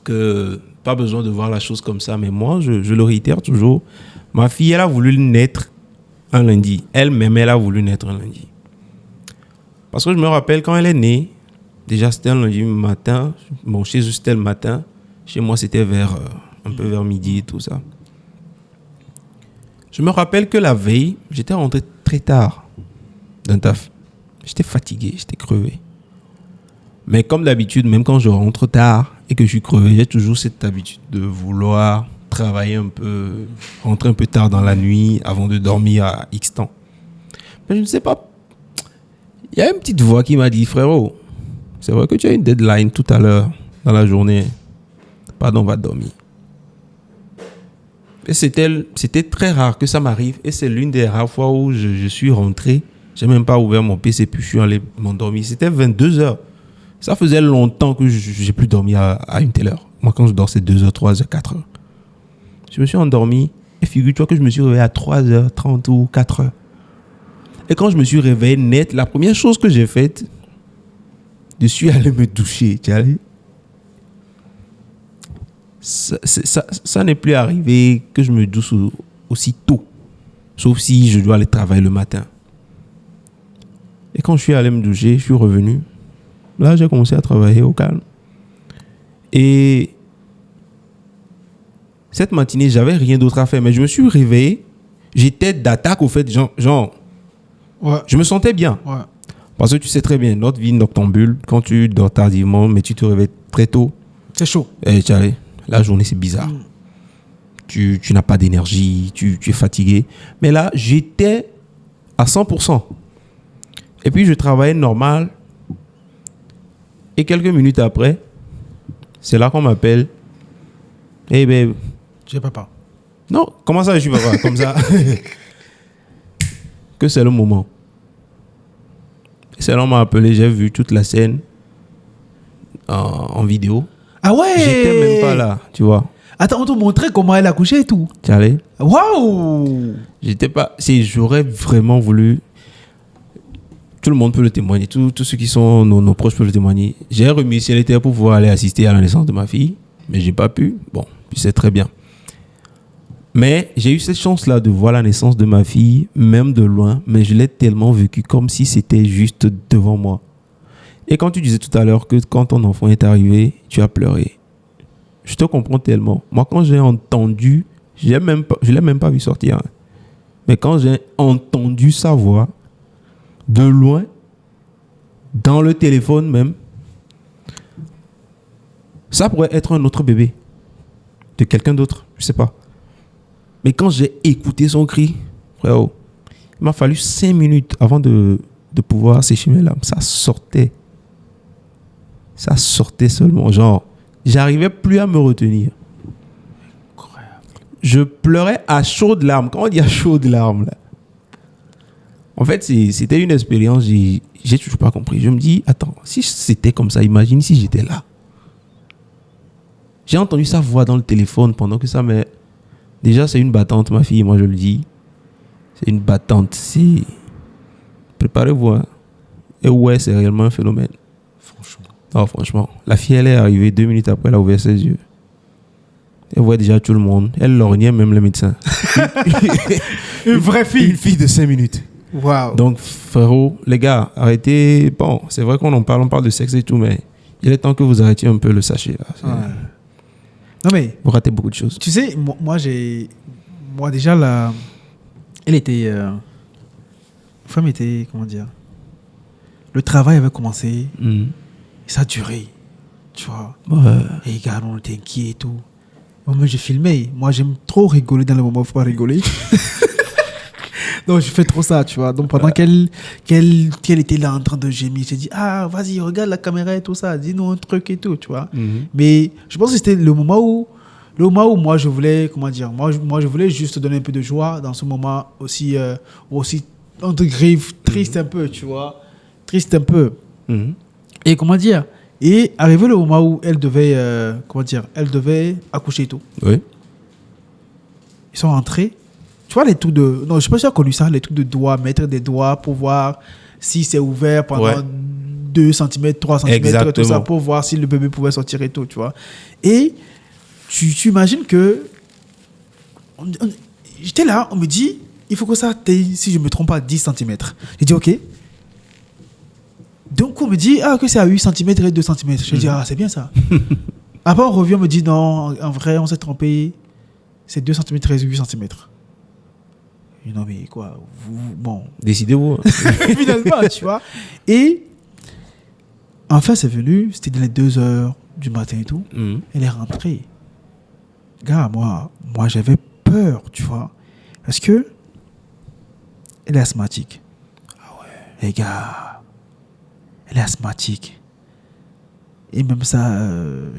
Que pas besoin de voir la chose comme ça. Mais moi, je le réitère toujours. Ma fille, elle a voulu naître un lundi. Elle-même, elle a voulu naître un lundi. Parce que je me rappelle quand elle est née, déjà c'était un lundi matin. Bon, chez eux, c'était le matin. Chez moi, c'était un peu vers midi et tout ça. Je me rappelle que la veille, j'étais rentré très tard d'un taf. J'étais fatigué, j'étais crevé. Mais comme d'habitude, même quand je rentre tard et que je suis crevé, j'ai toujours cette habitude de vouloir travailler un peu, rentrer un peu tard dans la nuit avant de dormir à X temps. Mais je ne sais pas. Il y a une petite voix qui m'a dit, frérot, c'est vrai que tu as une deadline tout à l'heure dans la journée. Pardon, va dormir. Et c'était très rare que ça m'arrive. Et c'est l'une des rares fois où je suis rentré. Je n'ai même pas ouvert mon PC puis je suis allé m'endormir. C'était 22h. Ça faisait longtemps que je n'ai plus dormi à une telle heure. Moi, quand je dors, c'est 2h, 3h, 4h. Je me suis endormi et figure-toi que je me suis réveillé à 3h30 ou 4h. Et quand je me suis réveillé net, la première chose que j'ai faite, je suis allé me doucher. Tu vois? Ça n'est plus arrivé que je me douche aussi tôt. Sauf si je dois aller travailler le matin. Et quand je suis allé me doucher, je suis revenu. Là, j'ai commencé à travailler au calme. Et cette matinée, j'avais rien d'autre à faire. Mais je me suis réveillé. J'étais d'attaque au fait. Genre je me sentais bien. Ouais. Parce que tu sais très bien, notre vie noctambule, quand tu dors tardivement, mais tu te réveilles très tôt. C'est chaud. Et la journée, c'est bizarre. Tu n'as pas d'énergie, tu es fatigué. Mais là, j'étais à 100%. Et puis, je travaillais normal. Et quelques minutes après, c'est là qu'on m'appelle. Eh ben... Tu es papa. Non, comment ça, je suis papa? Comme ça. Que c'est le moment. C'est là qu'on m'a appelé, j'ai vu toute la scène en vidéo. Ah ouais! J'étais même pas là, tu vois. Attends, on te montrait comment elle a couché et tout. Tu allais? Waouh! J'étais pas... J'aurais vraiment voulu... Tout le monde peut le témoigner. Tous ceux qui sont nos proches peuvent le témoigner. J'ai remis le ciel et terre pour pouvoir aller assister à la naissance de ma fille. Mais j'ai pas pu. Bon, tu sais très bien. Mais j'ai eu cette chance-là de voir la naissance de ma fille, même de loin. Mais je l'ai tellement vécu comme si c'était juste devant moi. Et quand tu disais tout à l'heure que quand ton enfant est arrivé, tu as pleuré. Je te comprends tellement. Moi, quand j'ai entendu, je l'ai même pas vu sortir. Hein. Mais quand j'ai entendu sa voix, de loin, dans le téléphone même, ça pourrait être un autre bébé. De quelqu'un d'autre, je sais pas. Mais quand j'ai écouté son cri, frérot, il m'a fallu 5 minutes avant de pouvoir sécher mes larmes. Ça sortait. Ça sortait seulement. Genre, j'arrivais plus à me retenir. Je pleurais à chaudes larmes. Quand on dit à chaudes larmes, là. En fait, c'était une expérience, j'ai toujours pas compris. Je me dis, attends, si c'était comme ça, imagine si j'étais là. J'ai entendu sa voix dans le téléphone pendant que ça, mais déjà, c'est une battante, ma fille, moi je le dis. C'est une battante. Préparez-vous. Hein. Et ouais, c'est réellement un phénomène. Franchement. Oh, franchement. La fille, elle est arrivée 2 minutes après, elle a ouvert ses yeux. Elle voit déjà tout le monde. Elle lorgnait même le médecin. Une vraie fille. Une fille de 5 minutes. Waouh. Donc, frérot, les gars, arrêtez. Bon, c'est vrai qu'on on parle de sexe et tout, mais il est temps que vous arrêtiez un peu le sachet. Là. Ouais. Non, mais. Vous ratez beaucoup de choses. Tu sais, moi déjà, là. Elle était. La femme était. Comment dire. Le travail avait commencé. Mm. Et ça a duré. Tu vois. Ouais. Et les gars, on était inquiets et tout. Moi, je filmais. Moi, j'aime trop rigoler dans les moments où il ne faut pas rigoler. Donc, je fais trop ça, tu vois. Donc, pendant qu'elle était là en train de gémir, j'ai dit, ah, vas-y, regarde la caméra et tout ça. Dis-nous un truc et tout, tu vois. Mm-hmm. Mais je pense que c'était le moment où moi, je voulais, comment dire, moi, je voulais juste donner un peu de joie dans ce moment aussi entre griffes, triste un peu, tu vois. Triste un peu. Mm-hmm. Et comment dire, et arrivé le moment où elle devait, elle devait accoucher et tout. Oui. Ils sont rentrés. Tu vois les trucs de... Non, je ne sais pas si tu as connu ça, les trucs de doigts, mettre des doigts pour voir si c'est ouvert pendant 2 cm, 3 cm, Exactement. tout ça, pour voir si le bébé pouvait sortir et tout, tu vois. Et tu imagines que... J'étais là, on me dit, il faut que ça atteigne, si je ne me trompe pas, 10 cm. J'ai dit, OK. Donc, on me dit, que c'est à 8 cm et 2 cm. Je dis, c'est bien ça. Après, on revient, on me dit, non, en vrai, on s'est trompé. C'est 2 cm et 8 cm. Non, mais quoi, bon. Décidez-vous. Finalement, tu vois. Et enfin, c'est venu, c'était dans les 2 heures du matin et tout. Mm. Elle est rentrée. Gars, moi j'avais peur, tu vois. Parce que elle est asthmatique. Ah ouais. Les gars, elle est asthmatique. Et même ça,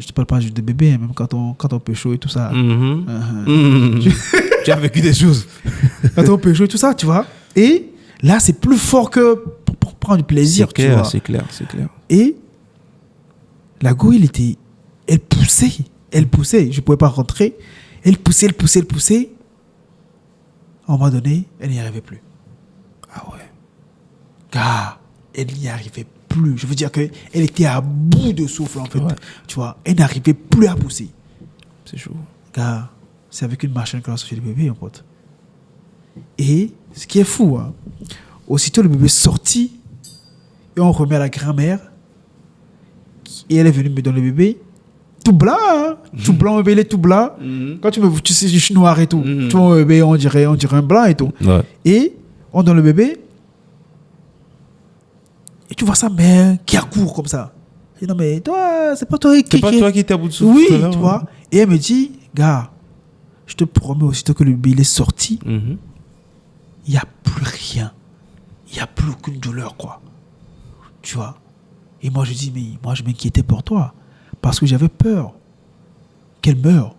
je te parle pas juste de bébé, hein, même quand on pécho et tout ça. Mm-hmm. Mm-hmm. Tu as vécu des choses. Quand on pécho et tout ça, tu vois. Et là, c'est plus fort que pour prendre du plaisir, C'est clair, tu vois. c'est clair, c'est clair. Et la go, elle poussait. Je ne pouvais pas rentrer. Elle poussait. À un moment donné, elle n'y arrivait plus. Ah ouais. Gars, elle n'y arrivait plus. Je veux dire qu'elle était à bout de souffle, en fait. Ouais. Tu vois, elle n'arrivait plus à pousser. C'est chaud. Gars, c'est avec une machine qu'on a sorti le bébé, mon pote. Et ce qui est fou, hein, aussitôt le bébé sorti, et on remet à la grand-mère, et elle est venue me donner le bébé, tout blanc, hein? Tout blanc, le bébé, il est tout blanc. Quand tu sais, je suis noir et tout. Tu vois, le bébé, on dirait un blanc et tout. Ouais. Et on donne le bébé, et tu vois sa mère qui accourt comme ça. Je dis, non, mais toi, c'est pas toi qui... C'est pas toi qui étais à bout de souffle. Oui, tout à l'heure, tu vois. Et elle me dit, gars, je te promets, aussitôt que le bébé il est sorti, Mm-hmm. il n'y a plus rien. Il n'y a plus aucune douleur, quoi. Tu vois. Et moi, je dis, mais moi, je m'inquiétais pour toi. Parce que j'avais peur qu'elle meure.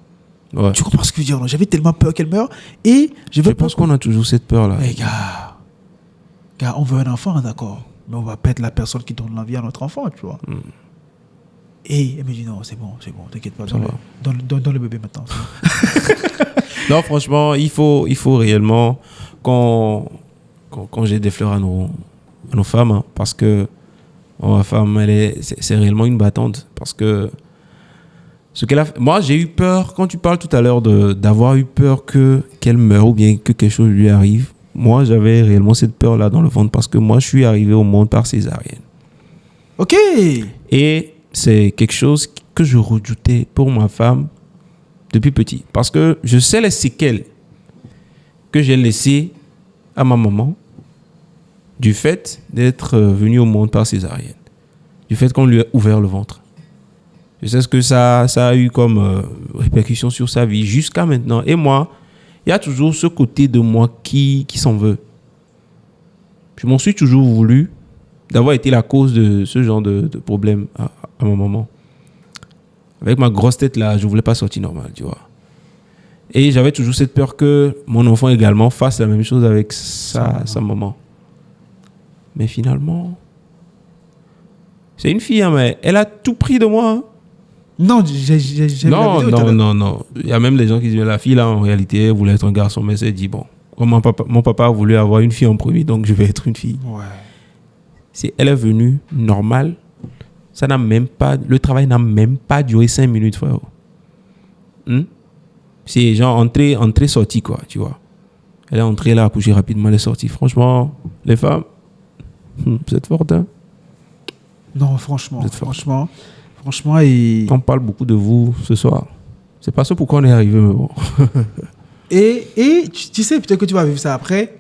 Ouais. Tu comprends ce que je veux dire? Non, j'avais tellement peur qu'elle meure. Et Je pense qu'on a toujours cette peur-là. Eh, gars, on veut un enfant, d'accord. Mais on va pas être la personne qui donne la vie à notre enfant, tu vois. Et elle me dit, non, c'est bon, t'inquiète pas. Donne le bébé maintenant. Non, franchement, il faut réellement qu'on jette des fleurs à nos femmes, hein, parce que ma femme, c'est réellement une battante. Parce que ce qu'elle a fait, moi, j'ai eu peur, quand tu parles tout à l'heure d'avoir eu peur qu'elle meure ou bien que quelque chose lui arrive. Moi, j'avais réellement cette peur-là dans le ventre parce que moi, je suis arrivé au monde par césarienne. Ok. Et c'est quelque chose que je redoutais pour ma femme depuis petit. Parce que je sais les séquelles que j'ai laissées à ma maman du fait d'être venue au monde par césarienne. Du fait qu'on lui a ouvert le ventre. Je sais ce que ça a eu comme répercussion sur sa vie jusqu'à maintenant. Et moi, il y a toujours ce côté de moi qui s'en veut. Je m'en suis toujours voulu d'avoir été la cause de ce genre de problème à un moment. Avec ma grosse tête là, je voulais pas sortir normal, tu vois. Et j'avais toujours cette peur que mon enfant également fasse la même chose avec sa maman. Mais finalement, c'est une fille, hein, mais elle a tout pris de moi. Hein. Non, j'ai Non. Il y a même des gens qui disent, la fille là, en réalité, elle voulait être un garçon, mais elle s'est dit, bon, comme mon papa a voulu avoir une fille en premier, donc je vais être une fille. Ouais. Elle est venue normale. Le travail n'a même pas duré 5 minutes, frère. C'est genre entrée, sortie, quoi, tu vois. Elle est entrée là, accouché rapidement, elle est sortie. Franchement, les femmes, vous êtes fortes, hein? Non, franchement, et... On parle beaucoup de vous ce soir. C'est pas ça pourquoi on est arrivé, mais bon. et tu sais, peut-être que tu vas vivre ça après.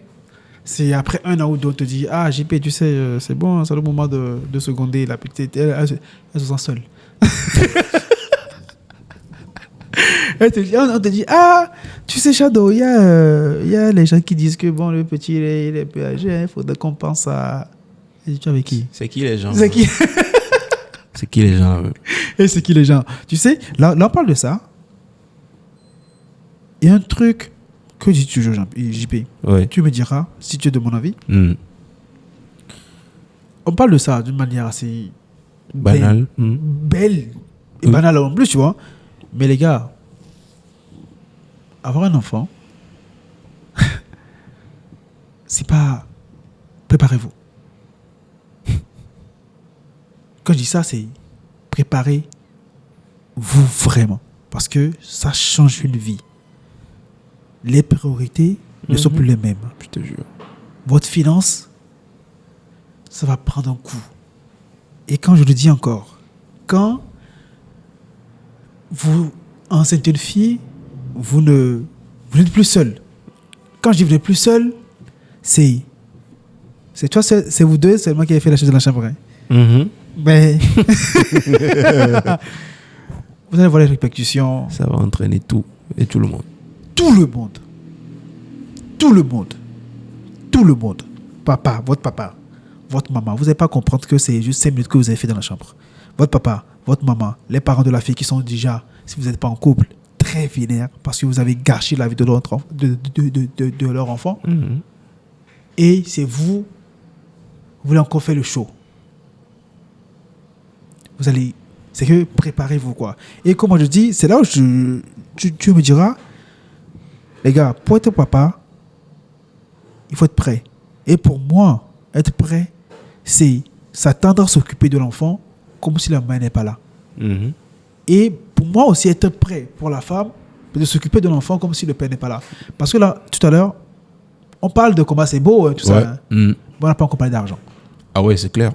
C'est après 1 an ou 2, on te dit, ah, JP, tu sais, c'est bon, c'est le moment de seconder la petite. Elle se sent seule. On te dit, ah, tu sais, Shadow, il y a les gens qui disent que bon, le petit, il est peu âgé, il faudrait qu'on pense à... Et tu es avec qui? C'est qui les gens? C'est qui? C'est qui les gens? Et c'est qui les gens? Tu sais, là on parle de ça. Il y a un truc que dis toujours, JP. Ouais. Tu me diras, si tu es de mon avis. On parle de ça d'une manière assez... banale. Belle. Et banale en plus, tu vois. Mais les gars, avoir un enfant, c'est pas... Préparez-vous. Quand je dis ça, c'est préparez-vous vraiment. Parce que ça change une vie. Les priorités ne sont plus les mêmes. Je te jure. Votre finance, ça va prendre un coup. Et quand je le dis encore, quand vous enceintez une fille, vous n'êtes plus seul. Quand je dis vous n'êtes plus seul, c'est toi, c'est vous deux seulement qui avez fait la chose de la chambre. Hein. Mais vous allez voir les répercussions. Ça va entraîner tout et tout le monde. Tout le monde. Papa, votre maman. Vous n'allez pas comprendre que c'est juste 5 minutes que vous avez fait dans la chambre. Votre papa, votre maman, les parents de la fille qui sont déjà, si vous n'êtes pas en couple, très vénères parce que vous avez gâché la vie de leur enfant. Et c'est vous voulez encore faire le show. C'est que préparez-vous, quoi. Et comme je dis, c'est là où tu me diras, les gars, pour être papa, il faut être prêt. Et pour moi, être prêt, c'est s'attendre à s'occuper de l'enfant comme si la mère n'est pas là. Et pour moi aussi, être prêt pour la femme, de s'occuper de l'enfant comme si le père n'est pas là. Parce que là, tout à l'heure, on parle de comment c'est beau, hein, tout ça. Hein. Mais on n'a pas encore parlé d'argent. Ah ouais, c'est clair.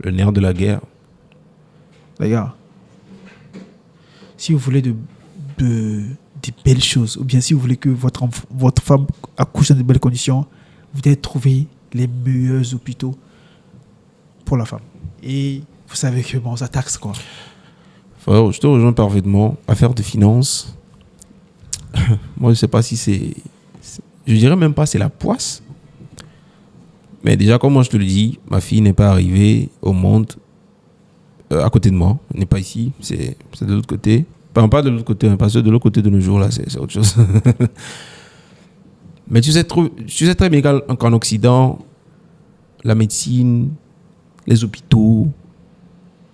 Le nerf de la guerre. Les gars, si vous voulez des belles choses, ou bien si vous voulez que votre femme accouche dans de belles conditions, vous devez trouver les meilleurs hôpitaux pour la femme. Et vous savez que bon, ça taxe, quoi. Frère, je te rejoins parfaitement. Affaire de finances, moi je sais pas si c'est... Je dirais même pas c'est la poisse. Mais déjà, comme moi je te le dis, ma fille n'est pas arrivée au monde à côté de moi. Elle n'est pas ici, c'est de l'autre côté. Enfin, pas de l'autre côté, parce que de l'autre côté de nos jours, là, c'est autre chose. Mais tu sais très bien qu'en Occident, la médecine, les hôpitaux...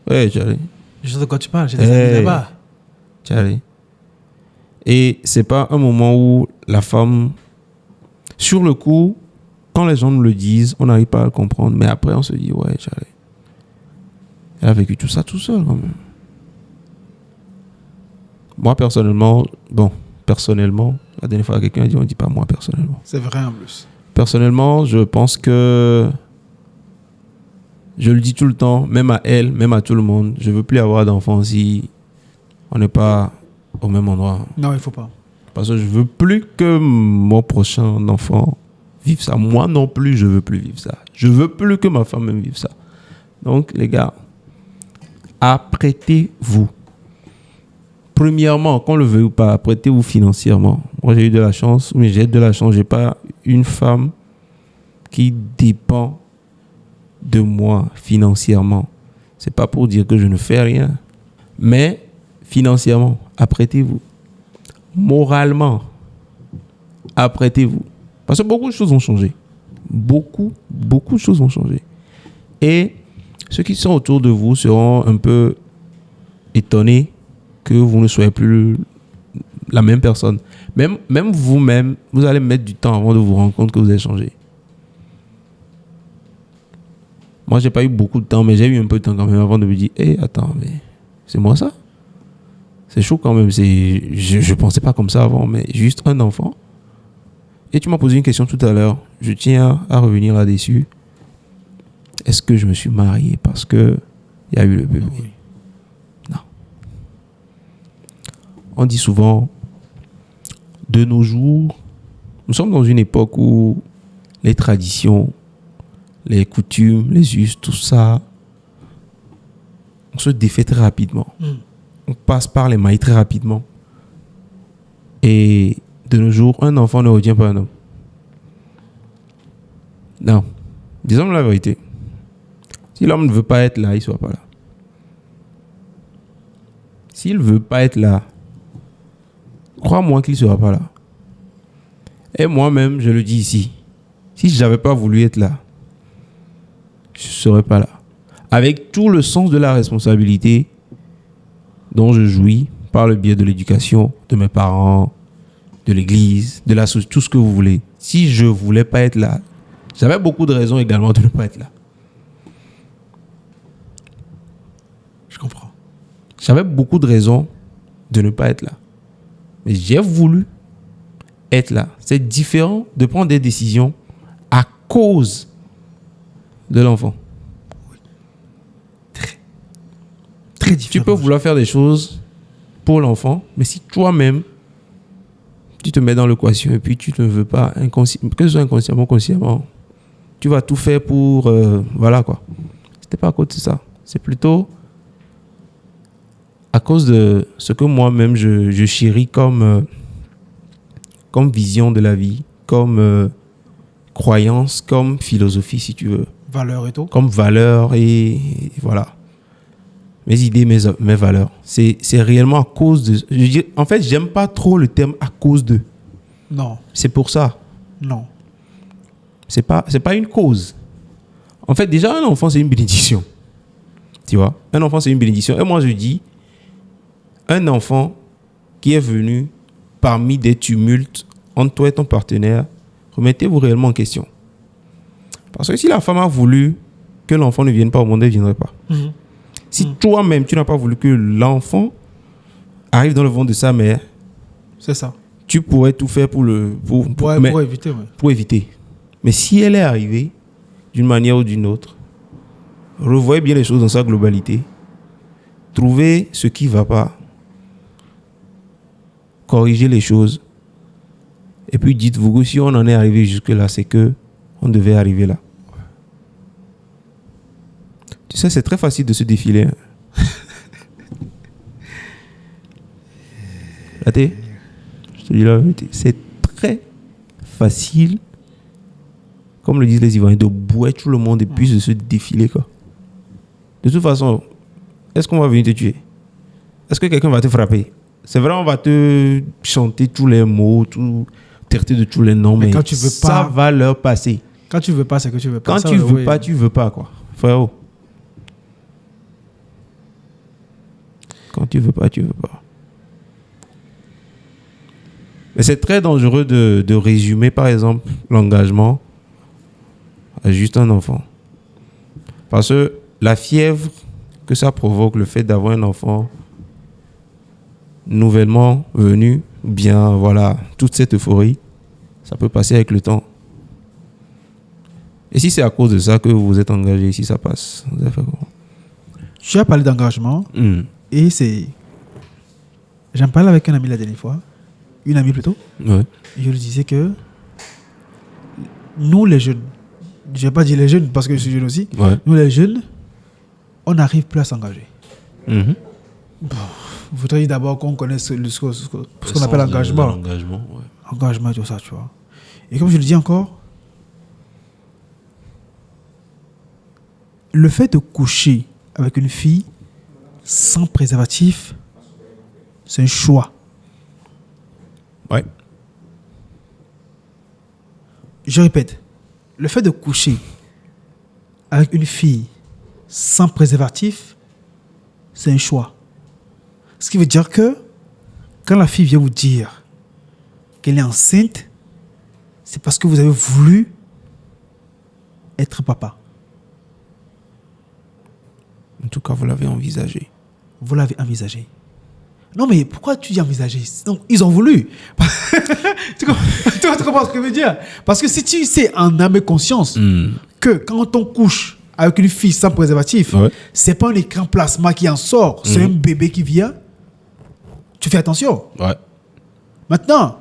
Ouais, j'allais. Je sais de quoi tu parles, j'ai des amis là-bas. J'allais. Et c'est pas un moment où la femme... Sur le coup, quand les gens nous le disent, on n'arrive pas à le comprendre. Mais après, on se dit, ouais, j'allais. Elle a vécu tout ça tout seul, quand même. Moi, personnellement, la dernière fois, quelqu'un a dit, on ne dit pas moi, personnellement. C'est vrai, en plus. Personnellement, je pense que... Je le dis tout le temps, même à elle, même à tout le monde, je ne veux plus avoir d'enfants si on n'est pas au même endroit. Non, il ne faut pas. Parce que je ne veux plus que mon prochain enfant vive ça. Moi non plus, je ne veux plus vivre ça. Je ne veux plus que ma femme même vive ça. Donc, les gars, apprêtez-vous. Premièrement, qu'on le veuille ou pas, apprêtez-vous financièrement. Moi, j'ai eu de la chance, mais j'ai de la chance. Je n'ai pas une femme qui dépend de moi financièrement, c'est pas pour dire que je ne fais rien, mais financièrement, apprêtez-vous. Moralement, apprêtez-vous. Parce que beaucoup de choses vont changer. Beaucoup de choses vont changer. Et ceux qui sont autour de vous seront un peu étonnés que vous ne soyez plus la même personne. Même vous-même, vous allez mettre du temps avant de vous rendre compte que vous avez changé. Moi, j'ai pas eu beaucoup de temps, mais j'ai eu un peu de temps quand même avant de me dire, attends, mais c'est moi ça? C'est chaud quand même. Je pensais pas comme ça avant, mais juste un enfant. Et tu m'as posé une question tout à l'heure. Je tiens à revenir là-dessus. Est-ce que je me suis marié parce que il y a eu le bébé? Oui. Non. On dit souvent, de nos jours, nous sommes dans une époque où les traditions, les coutumes, les us, tout ça, on se défait très rapidement. On passe par les mailles très rapidement. Et de nos jours, un enfant ne retient pas un homme. Non. Disons la vérité. Si l'homme ne veut pas être là, il ne sera pas là. S'il ne veut pas être là, crois-moi qu'il ne sera pas là. Et moi-même, je le dis ici. Si je n'avais pas voulu être là, je ne serais pas là. Avec tout le sens de la responsabilité dont je jouis par le biais de l'éducation de mes parents, de l'église, de la société, tout ce que vous voulez. Si je ne voulais pas être là, j'avais beaucoup de raisons également de ne pas être là. Je comprends. J'avais beaucoup de raisons de ne pas être là. Mais j'ai voulu être là. C'est différent de prendre des décisions à cause de l'enfant. Oui. Très différent. Tu peux vouloir faire des choses pour l'enfant, mais si toi-même, tu te mets dans l'équation et puis tu ne veux pas, que ce soit inconsciemment ou consciemment, tu vas tout faire pour... voilà quoi. C'était pas à cause de ça. C'est plutôt à cause de ce que moi-même je chéris comme vision de la vie, comme croyance, comme philosophie si tu veux. Valeur et tout. Comme valeur et voilà. Mes idées, mes valeurs. C'est réellement à cause de... En fait, j'aime pas trop le terme à cause de. Non. C'est pour ça. Non. C'est pas une cause. En fait, déjà, un enfant, c'est une bénédiction. Tu vois? Un enfant, c'est une bénédiction. Et moi, je dis, un enfant qui est venu parmi des tumultes entre toi et ton partenaire, remettez-vous réellement en question. Parce que si la femme a voulu que l'enfant ne vienne pas au monde, elle ne viendrait pas. Si toi-même, tu n'as pas voulu que l'enfant arrive dans le ventre de sa mère, c'est ça. Tu pourrais tout faire pour éviter. Ouais. Pour éviter. Mais si elle est arrivée d'une manière ou d'une autre, revoyez bien les choses dans sa globalité. Trouvez ce qui ne va pas. Corrigez les choses. Et puis dites-vous que si on en est arrivé jusque-là, c'est que on devait arriver là. Tu sais, c'est très facile de se défiler. Je te dis la vérité. C'est très facile, comme le disent les Ivoiriens, de bouer tout le monde et puis de se défiler, quoi. De toute façon, est-ce qu'on va venir te tuer? Est-ce que quelqu'un va te frapper? C'est vrai, on va te chanter tous les mots, traiter de tous les noms, mais quand tu veux pas, ça va leur passer. Quand tu veux pas, c'est que tu veux pas. Quand ça, tu veux pas, tu veux pas, quoi. Frérot. Quand tu veux pas, tu veux pas. Mais c'est très dangereux de résumer, par exemple, l'engagement à juste un enfant. Parce que la fièvre que ça provoque, le fait d'avoir un enfant nouvellement venu, bien, voilà, toute cette euphorie, ça peut passer avec le temps. Et si c'est à cause de ça que vous êtes engagé, si ça passe, vous avez fait comment? Tu as parlé d'engagement et c'est... J'en parlais avec un ami la dernière fois, une amie plutôt. Ouais. Je lui disais que nous les jeunes, je vais pas dire les jeunes parce que je suis jeune aussi, nous les jeunes, on n'arrive plus à s'engager. Il faudrait d'abord qu'on connaisse ce qu'on appelle engagement. Engagement, ouais. Engagement et tout ça, tu vois. Et comme je le dis encore, le fait de coucher avec une fille sans préservatif, c'est un choix. Ouais. Je répète, le fait de coucher avec une fille sans préservatif, c'est un choix. Ce qui veut dire que quand la fille vient vous dire qu'elle est enceinte, c'est parce que vous avez voulu être papa. En tout cas, vous l'avez envisagé. Vous l'avez envisagé. Non, mais pourquoi tu dis envisager? Non, ils ont voulu. Tu comprends ce que je veux dire? Parce que si tu sais en âme et conscience que quand on couche avec une fille sans préservatif, Ouais. c'est pas un écran plasma qui en sort, c'est un bébé qui vient, tu fais attention. Ouais. Maintenant,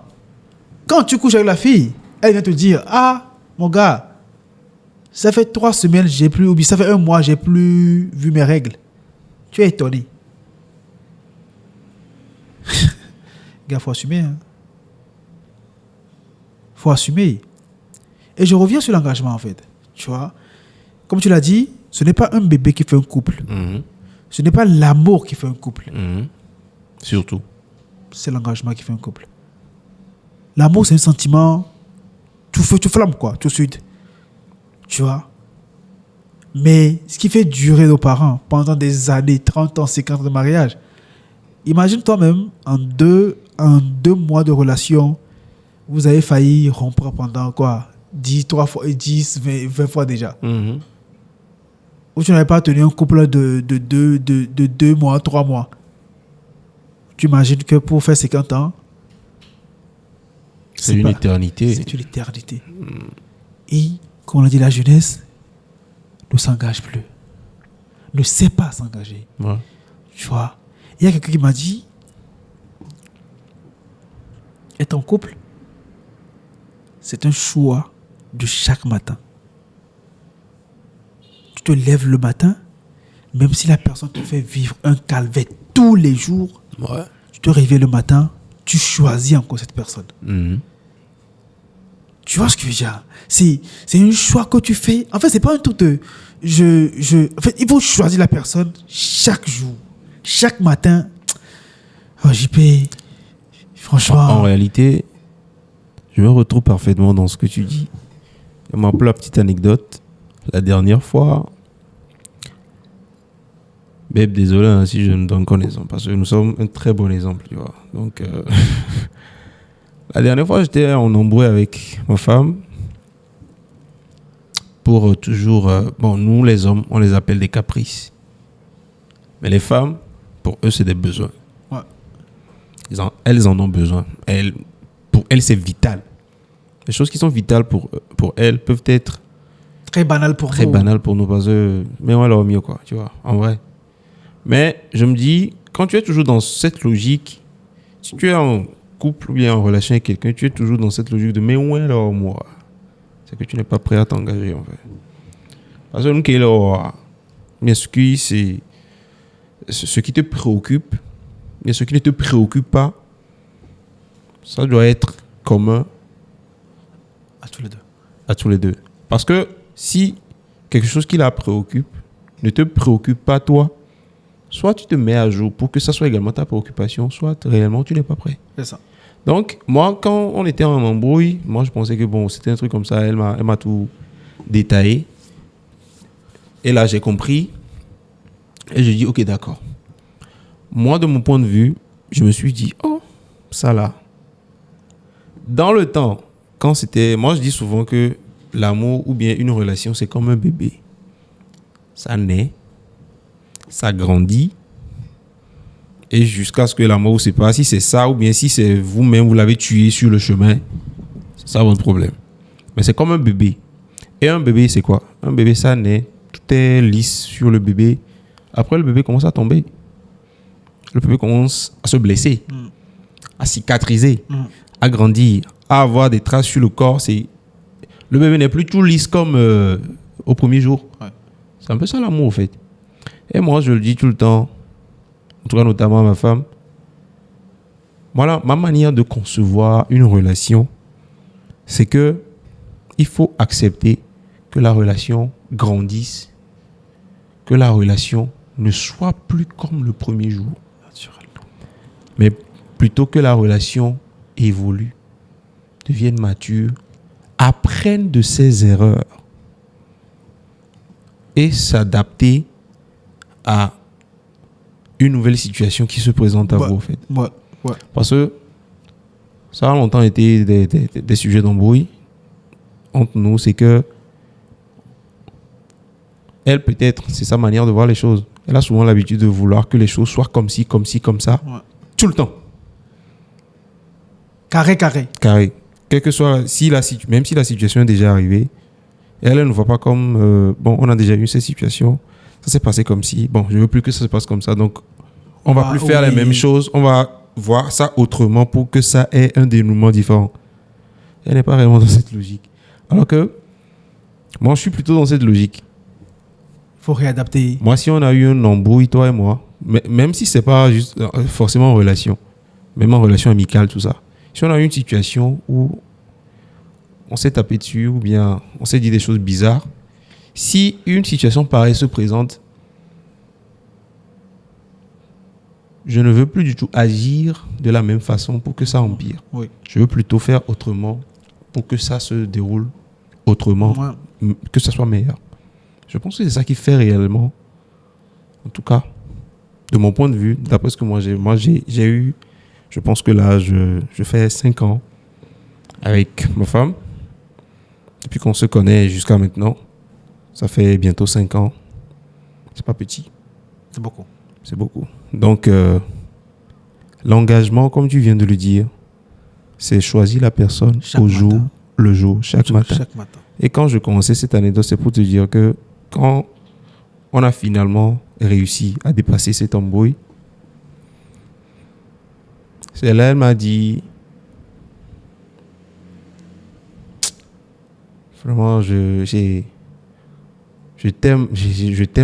quand tu couches avec la fille, elle vient te dire, ah, mon gars, ça fait 3 semaines, j'ai plus, ou bien ça fait 1 mois, j'ai plus vu mes règles. Tu es étonné. Gars, faut assumer. Hein. Faut assumer. Et je reviens sur l'engagement, en fait. Tu vois, comme tu l'as dit, ce n'est pas un bébé qui fait un couple. Ce n'est pas l'amour qui fait un couple. Surtout. C'est l'engagement qui fait un couple. L'amour, c'est un sentiment tout feu, tout flamme, quoi, tout de suite. Tu vois. Mais ce qui fait durer nos parents pendant des années, 30 ans, 50 ans de mariage, imagine toi-même, en deux mois de relation, vous avez failli rompre pendant quoi 10, 3 fois, 10, 20 fois déjà. Ou tu n'avais pas tenu un couple de 2 mois, 3 mois. Tu imagines que pour faire 50 ans, c'est une éternité. C'est une éternité. Et, comme on a dit, la jeunesse ne s'engage plus. Ne sait pas s'engager. Ouais. Tu vois. Il y a quelqu'un qui m'a dit, être en couple, c'est un choix de chaque matin. Tu te lèves le matin, même si la personne te fait vivre un calvaire tous les jours, Ouais. tu te réveilles le matin, tu choisis encore cette personne. Tu vois ce que je veux dire? C'est un choix que tu fais. En fait, c'est pas un truc de... En fait, il faut choisir la personne chaque jour. Chaque matin. Oh, JP, franchement... En réalité, je me retrouve parfaitement dans ce que tu dis. Je me rappelle la petite anecdote. La dernière fois... Babe, désolé hein, si je ne donne qu'un exemple, parce que nous sommes un très bon exemple, tu vois. Donc, la dernière fois, j'étais en embrouille avec ma femme pour toujours... bon, nous, les hommes, on les appelle des caprices. Mais les femmes, pour eux, c'est des besoins. Ouais. Elles en ont besoin. Pour elles, c'est vital. Les choses qui sont vitales pour elles peuvent être très banales pour très nous. banales pour nous, parce que... Mais on va leur mieux, quoi, tu vois, en vrai. Mais je me dis, quand tu es toujours dans cette logique, si tu es en couple ou bien en relation avec quelqu'un, tu es toujours dans cette logique de mais où est alors moi? C'est que tu n'es pas prêt à t'engager en fait. Parce que nous, bien ce qui c'est ce qui te préoccupe, mais ce qui ne te préoccupe pas, ça doit être commun À tous les deux. à tous les deux. Parce que si quelque chose qui la préoccupe ne te préoccupe pas toi, soit tu te mets à jour pour que ça soit également ta préoccupation, soit réellement tu n'es pas prêt. C'est ça. Donc, moi, quand on était en embrouille, moi, je pensais que bon, c'était un truc comme ça. Elle m'a tout détaillé. Et là, j'ai compris. Et j'ai dit, ok, d'accord. Moi, de mon point de vue, je me suis dit, oh, ça là. Dans le temps, quand c'était... Moi, je dis souvent que l'amour ou bien une relation, c'est comme un bébé. Ça naît. Ça grandit et jusqu'à ce que la mort ne sait pas si c'est ça ou bien si c'est vous-même, vous l'avez tué sur le chemin. C'est ça votre problème. Mais c'est comme un bébé. Et un bébé, c'est quoi? Un bébé, ça naît, tout est lisse sur le bébé. Après, le bébé commence à tomber. Le bébé commence à se blesser, à cicatriser, à grandir, à avoir des traces sur le corps. Le bébé n'est plus tout lisse comme au premier jour. Ouais. C'est un peu ça l'amour, en fait. Et moi, je le dis tout le temps, en tout cas notamment à ma femme, voilà, ma manière de concevoir une relation, c'est que il faut accepter que la relation grandisse que la relation ne soit plus comme le premier jour, Naturellement. mais plutôt que la relation évolue, devienne mature, apprenne de ses erreurs et s'adapter à une nouvelle situation qui se présente à vous, en fait. Ouais. Parce que ça a longtemps été des sujets d'embrouille entre nous. C'est que elle, peut-être, c'est sa manière de voir les choses. Elle a souvent l'habitude de vouloir que les choses soient comme ci, comme ci, comme ça, Ouais. tout le temps. Carré. Carré. Quel que soit, même si la situation est déjà arrivée, elle ne voit pas comme, bon, on a déjà eu cette situation, ça s'est passé comme ci, bon, je veux plus que ça se passe comme ça, donc on va plus faire les mêmes choses, on va voir ça autrement pour que ça ait un dénouement différent. Elle n'est pas vraiment dans cette logique. Alors que, moi, je suis plutôt dans cette logique. Il faut réadapter. Moi, si on a eu une embrouille, toi et moi, même si c'est pas juste forcément en relation, même en relation amicale, tout ça, si on a eu une situation où on s'est tapé dessus ou bien on s'est dit des choses bizarres, si une situation pareille se présente, je ne veux plus du tout agir de la même façon pour que ça empire. Oui. Je veux plutôt faire autrement pour que ça se déroule autrement, que ça soit meilleur. Je pense que c'est ça qui fait réellement, en tout cas, de mon point de vue, d'après ce que moi j'ai eu, je pense que là, je fais 5 ans avec ma femme. Depuis qu'on se connaît jusqu'à maintenant, ça fait bientôt 5 ans. C'est pas petit. C'est beaucoup. C'est beaucoup. Donc, l'engagement, comme tu viens de le dire, c'est choisir la personne Chaque au matin. jour, le jour, chaque matin. Chaque matin. Et quand je commençais cette anecdote, c'est pour te dire que quand on a finalement réussi à dépasser cette embrouille, c'est là elle m'a dit, vraiment, je t'aime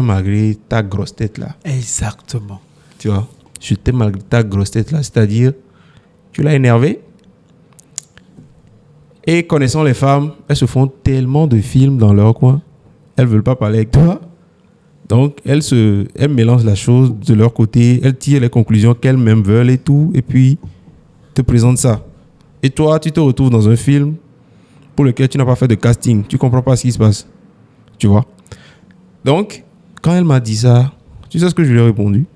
malgré ta grosse tête là. Exactement. Tu vois, je t'aime malgré ta grosse tête là. C'est-à-dire, tu l'as énervé. Et connaissant les femmes, elles se font tellement de films dans leur coin. Elles ne veulent pas parler avec toi. Donc, elles mélangent la chose de leur côté. Elles tirent les conclusions qu'elles-mêmes veulent et tout. Et puis, te présentent ça. Et toi, tu te retrouves dans un film pour lequel tu n'as pas fait de casting. Tu ne comprends pas ce qui se passe. Tu vois. Donc, quand elle m'a dit ça, tu sais ce que je lui ai répondu?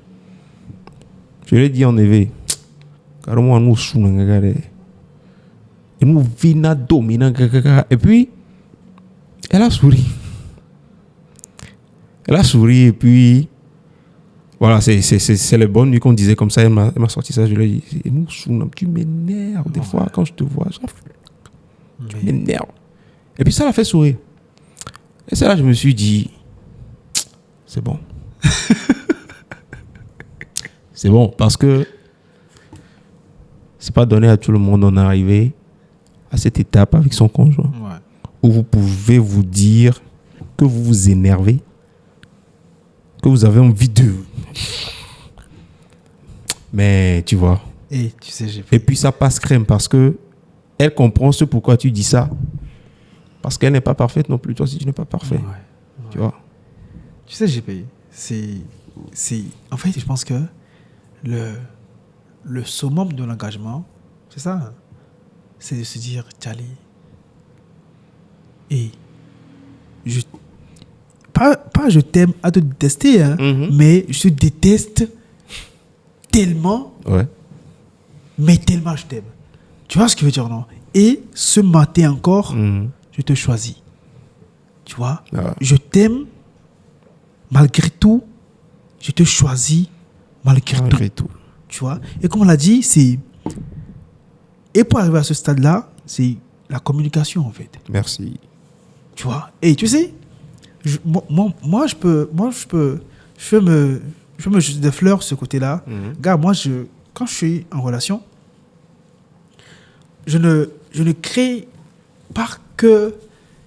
Je lui ai dit en effet, carrément, nous sommes et nous vina dominant. Et puis, elle a souri. Elle a souri et puis, voilà, c'est les bonnes nuits qu'on disait comme ça. Elle m'a sorti ça. Je lui ai dit, et nous sommes, tu m'énerves des fois quand je te vois. Tu m'énerves. Et puis ça l'a fait sourire. Et c'est là que je me suis dit, c'est bon. C'est bon parce que c'est pas donné à tout le monde d'en arriver à cette étape avec son conjoint où vous pouvez vous dire que vous vous énervez, que vous avez envie de... Mais tu vois. Et tu sais, et puis ça passe crème parce que elle comprend ce pourquoi tu dis ça. Parce qu'elle n'est pas parfaite non plus. Toi aussi, tu n'es pas parfait. Tu vois. Tu sais, GP, en fait, je pense que le summum de l'engagement, c'est ça. Hein? C'est de se dire, Tchali, et pas je t'aime à te détester, hein, mais je te déteste tellement, mais tellement je t'aime. Tu vois ce que je veux dire, non? Et ce matin encore, je te choisis. Tu vois? Je t'aime malgré tout. Je te choisis malgré tout. Tu vois? Et comme on l'a dit, c'est... Et pour arriver à ce stade-là, c'est la communication, en fait. Merci. Tu vois? Et tu sais, moi, je peux me jeter des fleurs ce côté-là. Gars, moi, quand je suis en relation, je ne crée pas que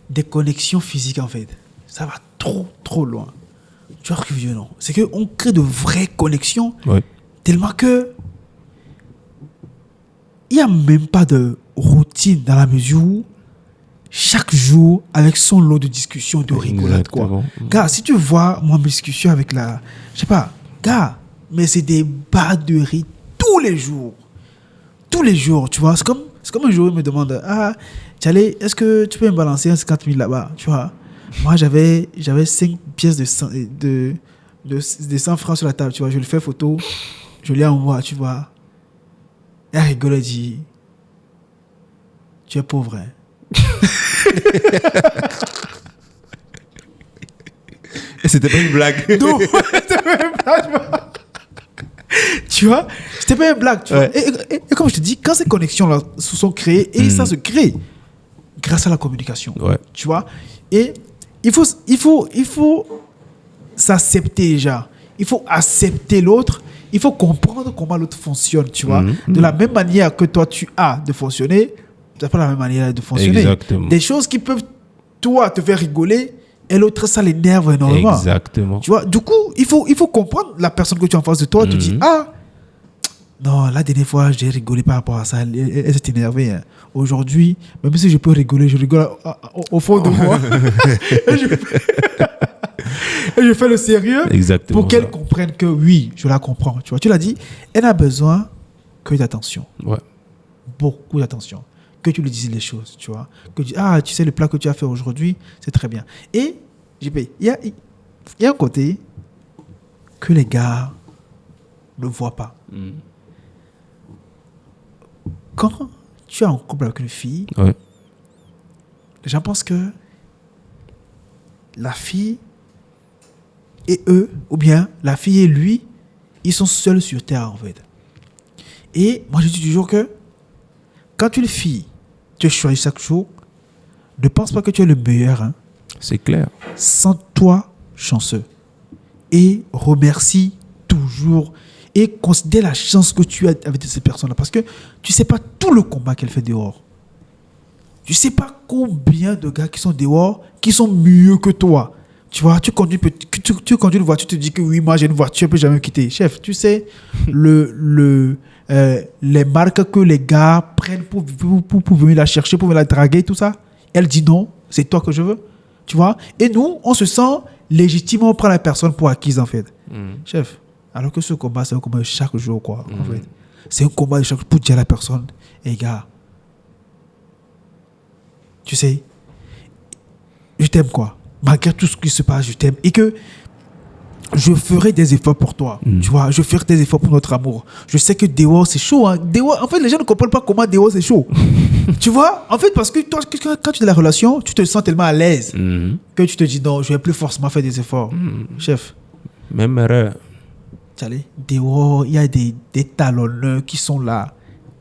des connexions physiques, en fait. Ça va trop loin. Tu vois ce que je veux dire, non? C'est qu'on crée de vraies connexions tellement que il n'y a même pas de routine dans la mesure où chaque jour avec son lot de discussions, de rigolades, quoi. Gars, si tu vois moi, mes discussions avec la... Je sais pas, gars, mais c'est des barres de rire tous les jours. Tous les jours, tu vois. C'est comme un jour, il me demande, ah, Tchalé, est-ce que tu peux me balancer un 50 000 là-bas, tu vois. Moi, j'avais 5 pièces de 100 francs sur la table, tu vois. Je lui fais photo, je lui envoie, tu vois. Elle rigole, elle dit, tu es pauvre, hein. Et c'était pas une blague. Non, c'était pas une blague. Tu vois, c'était pas une blague. Tu vois. Et comme je te dis, quand ces connexions-là se sont créées, et ça se crée grâce à la communication. Ouais. Tu vois. Et il faut s'accepter déjà. Il faut accepter l'autre. Il faut comprendre comment l'autre fonctionne. Tu vois. De la même manière que toi, tu as de fonctionner, tu n'as pas la même manière de fonctionner. Exactement. Des choses qui peuvent, toi, te faire rigoler, et l'autre, ça l'énerve énormément. Exactement. Tu vois, du coup, il faut comprendre la personne que tu as en face de toi. Tu te dis, ah, non, la dernière fois, j'ai rigolé par rapport à ça. Elle s'est énervée. Hein. Aujourd'hui, même si je peux rigoler, je rigole au fond de moi. Et je fais le sérieux. Exactement. Pour qu'elle comprenne que oui, je la comprends. Tu vois, tu l'as dit, elle a besoin que d'attention. Ouais. Beaucoup d'attention. Que tu lui dises les choses, tu vois. Que tu, ah, tu sais, le plat que tu as fait aujourd'hui, c'est très bien. Et, il y a un côté que les gars ne voient pas. Quand tu es en couple avec une fille, ouais. les gens pensent que la fille et eux, ou bien la fille et lui, ils sont seuls sur terre, en fait. Et moi, je dis toujours que quand une fille te choisit chaque jour, ne pense pas que tu es le meilleur. Hein. C'est clair. Sens-toi chanceux. Et remercie toujours. Et considère la chance que tu as avec ces personnes-là. Parce que tu ne sais pas tout le combat qu'elle fait dehors. Tu ne sais pas combien de gars qui sont dehors, qui sont mieux que toi. Tu vois, tu conduis une voiture, tu te dis que oui, moi j'ai une voiture, je ne peux jamais me quitter. Chef, tu sais, les marques que les gars prennent pour venir la chercher, pour venir la draguer, tout ça, elle dit non, c'est toi que je veux. Tu vois? Et nous, on se sent légitime, on prend la personne pour acquise, en fait. Chef, alors que ce combat, c'est un combat de chaque jour, quoi. En fait. C'est un combat de chaque jour pour dire à la personne, hey, gars, tu sais, je t'aime, quoi. Malgré tout ce qui se passe, je t'aime. Et que je ferai des efforts pour toi. Tu vois, je ferai des efforts pour notre amour. Je sais que dehors, c'est chaud. Hein. Dehors, en fait, les gens ne comprennent pas comment dehors, c'est chaud. Tu vois, en fait, parce que toi, quand tu es dans la relation, tu te sens tellement à l'aise que tu te dis non, je ne vais plus forcément faire des efforts. Chef. Même erreur. Dehors, il y a des talonneurs qui sont là,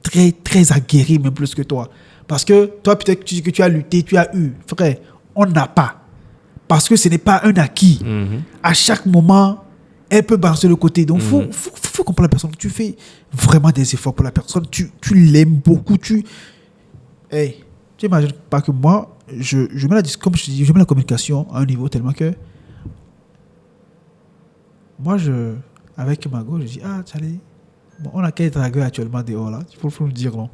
très, très aguerris, même plus que toi. Parce que toi, peut-être que tu dis que tu as lutté, tu as eu. Frère, on n'a pas. Parce que ce n'est pas un acquis. À chaque moment, elle peut balancer le côté. Donc, il faut comprendre la personne. Tu fais vraiment des efforts pour la personne. Tu l'aimes beaucoup. Hey, tu n'imagines pas que moi, je mets comme je te dis, je mets la communication à un niveau tellement que moi, avec Mago, je dis, ah, allez, bon, on a quel dragueur actuellement dehors là? Il faut nous dire, non?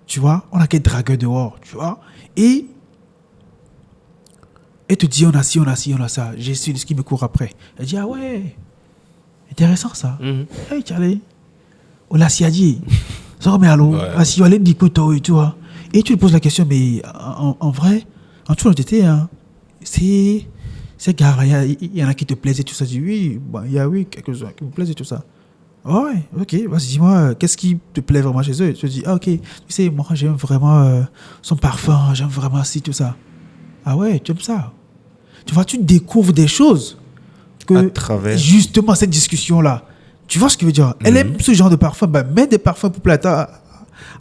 Tu vois, on a quel dragueur dehors, tu vois? Et te dit, on a ci, on a ci, on a ça. J'ai su ce qui me court après. Elle dit, ah ouais, intéressant ça. Hey, Charlie, on l'a si dit. Ça mais allô, si on allait dire que toi, tu vois. Et tu lui poses la question, mais en vrai, en toute honnêteté, hein, c'est gars, il y en a qui te plaisent et tout ça. Je dis, oui, bah, il y a oui, quelques-uns qui me plaisent et tout ça. Oh, ouais, ok, vas-y, dis-moi, qu'est-ce qui te plaît vraiment chez eux? Je te dis, ah ok, tu sais, moi j'aime vraiment son parfum, j'aime vraiment ci, tout ça. Ah ouais, tu aimes ça? Tu vois, tu découvres des choses que, à travers justement, cette discussion-là. Tu vois ce que je veux dire? Elle aime ce genre de parfum. Ben, mets des parfums pour plaire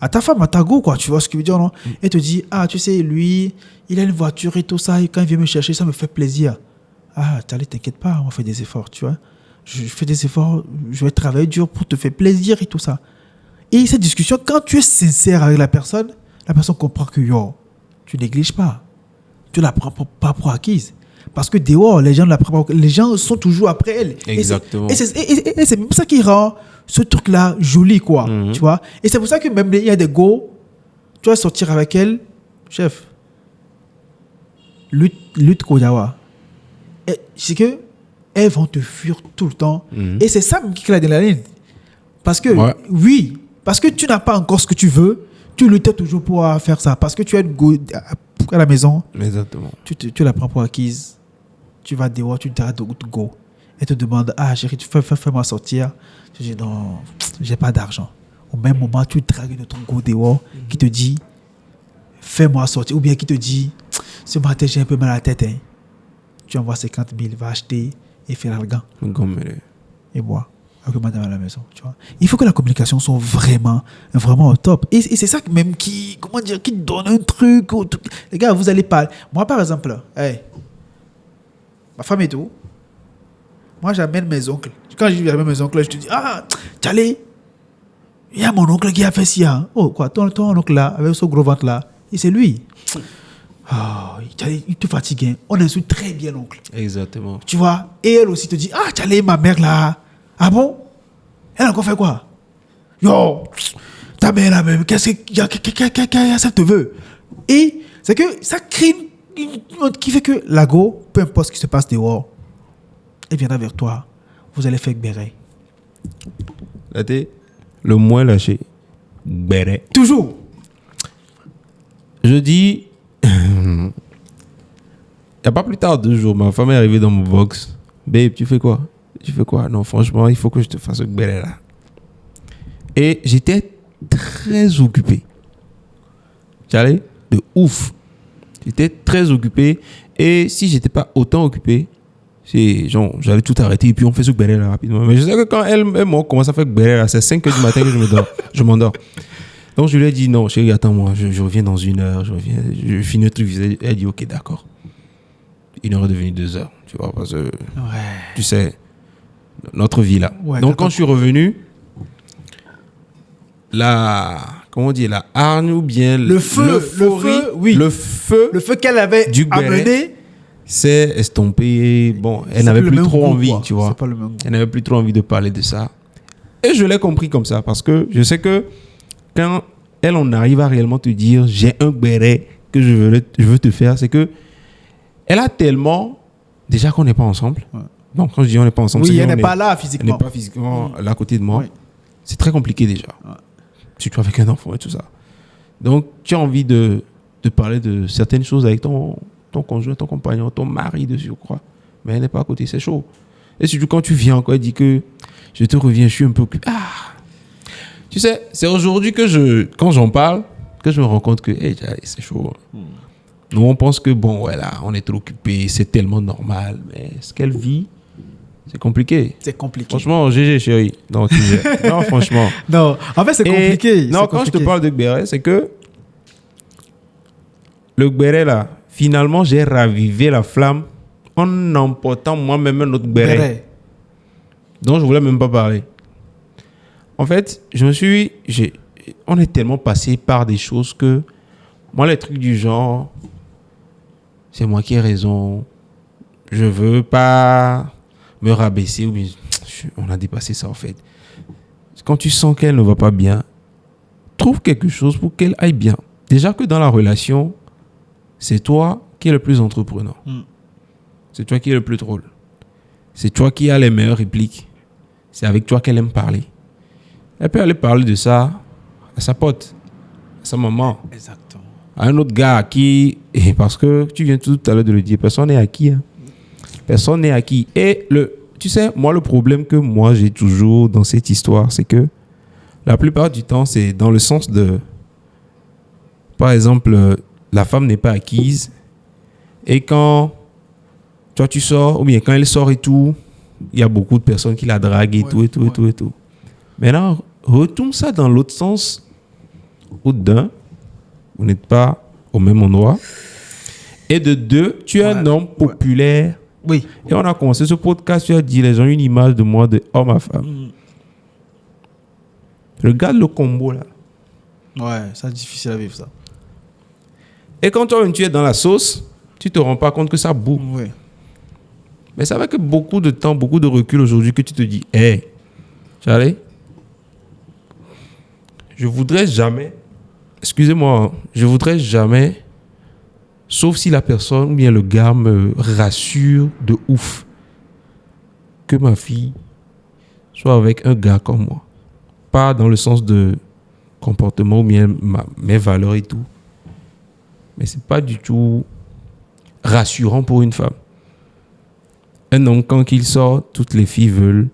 à ta femme, à ta go, quoi. Tu vois ce que je veux dire, non? Elle te dit, ah, tu sais, lui, il a une voiture et tout ça, et quand il vient me chercher, ça me fait plaisir. Ah, t'inquiète pas, on fait des efforts, tu vois. Je fais des efforts, je vais travailler dur pour te faire plaisir et tout ça. Et cette discussion, quand tu es sincère avec la personne comprend que, yo, tu négliges pas. Tu la prends pas pour acquise. Parce que dehors, les gens sont toujours après elle. Exactement. Et c'est même ça qui rend ce truc-là joli, quoi. Tu vois? Et c'est pour ça que même il y a des go, tu vas sortir avec elle, chef. lutte Koyawa. C'est que elles vont te fuir tout le temps. Et c'est ça qui crée l'adrénaline. Parce que, oui, parce que tu n'as pas encore ce que tu veux, tu luttes toujours pour faire ça. Parce que tu as une go à la maison. Exactement. Tu la prends pour acquise. Tu vas dehors, tu t'arrêtes de go. Elle te demande, ah chérie, fais-moi sortir. Je dis, non, j'ai pas d'argent. Au même moment, tu dragues de ton go dehors qui te dit, fais-moi sortir. Ou bien qui te dit, ce matin, j'ai un peu mal à la tête. Hein. Tu envoies 50 000, va acheter et faire le gant. Et bois. Avec madame à la maison, tu vois. Il faut que la communication soit vraiment au top. Et c'est ça même qui donne un truc. Les gars, vous allez parler. Moi, par exemple, ma femme et tout, moi, j'amène mes oncles. Quand j'amène mes oncles, je te dis, ah, Tchalé, il y a mon oncle qui a fait ci. Hein. Oh, quoi, ton oncle là, avec ce gros ventre là, et c'est lui. Oh, il te fatigue. Hein. On insulte très bien l'oncle. Exactement. Tu vois. Et elle aussi te dit, ah, Tchalé, ma mère là. Ah bon? Elle a encore fait quoi? Yo, ta mère là même, qu'est-ce que ça te veut? Et c'est que ça crée une qui fait que la go, peu importe ce qui se passe dehors, elle viendra vers toi. Vous allez faire béret. Là, t'es le moins lâché. Béret. Toujours. Je dis, il n'y a pas plus tard 2 jours, ma femme est arrivée dans mon box. Babe, tu fais quoi? Tu fais quoi? Non, franchement, il faut que je te fasse ce béret là. Et j'étais très occupé. J'allais de ouf. J'étais très occupé. Et si j'étais pas autant occupé, c'est genre, j'allais tout arrêter et puis on fait ce béret là rapidement. Mais je sais que quand elle commence à faire ce béret là, c'est 5 h du matin que je m'endors. Donc je lui ai dit non, chérie, attends-moi, je reviens dans 1 heure, je finis le truc. Elle dit ok, d'accord. 1 heure est devenue 2 heures, tu vois, parce que tu sais, notre vie là. Ouais, donc quand je suis revenu, comment on dit, la hargne ou bien le feu qu'elle avait amené s'est estompé. Bon, elle n'avait plus trop envie, tu vois. Elle n'avait plus trop envie de parler de ça. Et je l'ai compris comme ça parce que je sais que quand on arrive à réellement te dire j'ai un béret que je veux te faire, c'est que elle a tellement déjà qu'on n'est pas ensemble. Ouais. Donc quand je dis on n'est pas ensemble, oui, elle n'est pas là physiquement. Elle n'est pas physiquement là à côté de moi. Oui. C'est très compliqué déjà. Ouais. Surtout avec un enfant et tout ça. Donc tu as envie de parler de certaines choses avec ton conjoint, ton compagnon, ton mari de surcroît. Mais elle n'est pas à côté, c'est chaud. Et surtout quand tu viens encore et dis que je te reviens, je suis un peu occupé. Tu sais, c'est aujourd'hui que quand j'en parle, que je me rends compte que c'est chaud. Nous, on pense que, bon, voilà, on est trop occupé, c'est tellement normal. Mais ce qu'elle vit, c'est compliqué. C'est compliqué. Franchement, GG, chérie. Non, non, franchement. Non, en fait, c'est compliqué. Non, quand je te parle de béret, c'est que le béret, là, finalement, j'ai ravivé la flamme en emportant moi-même un autre béret. Donc, je ne voulais même pas parler. En fait, on est tellement passé par des choses que moi, les trucs du genre, c'est moi qui ai raison. Je veux pas me rabaisser. Ou bien, on a dépassé ça, en fait. Quand tu sens qu'elle ne va pas bien, trouve quelque chose pour qu'elle aille bien. Déjà que dans la relation, c'est toi qui es le plus entrepreneur. C'est toi qui es le plus drôle. C'est toi qui as les meilleures répliques. C'est avec toi qu'elle aime parler. Elle peut aller parler de ça à sa pote, à sa maman. Exactement. À un autre gars qui... Parce que tu viens tout à l'heure de le dire, personne n'est acquis. Hein. Personne n'est acquis. Et tu sais, moi, le problème que moi, j'ai toujours dans cette histoire, c'est que la plupart du temps, c'est dans le sens de... Par exemple, la femme n'est pas acquise. Et quand toi, tu sors, ou bien quand elle sort et tout, il y a beaucoup de personnes qui la draguent et tout. Maintenant, retourne ça dans l'autre sens. Ou d'un, vous n'êtes pas au même endroit. Et de 2, tu es un homme populaire. Oui. Et on a commencé ce podcast, tu as dit, les gens ont une image de moi de homme à femme. Regarde le combo là. Ouais, c'est difficile à vivre ça. Et quand toi-même tu es dans la sauce, tu ne te rends pas compte que ça boue. Oui. Mais c'est avec beaucoup de temps, beaucoup de recul aujourd'hui que tu te dis, hé, Charlie, je voudrais jamais Sauf si la personne ou bien le gars me rassure de ouf que ma fille soit avec un gars comme moi. Pas dans le sens de comportement ou bien mes valeurs et tout. Mais c'est pas du tout rassurant pour une femme. Un homme, quand il sort, toutes les filles veulent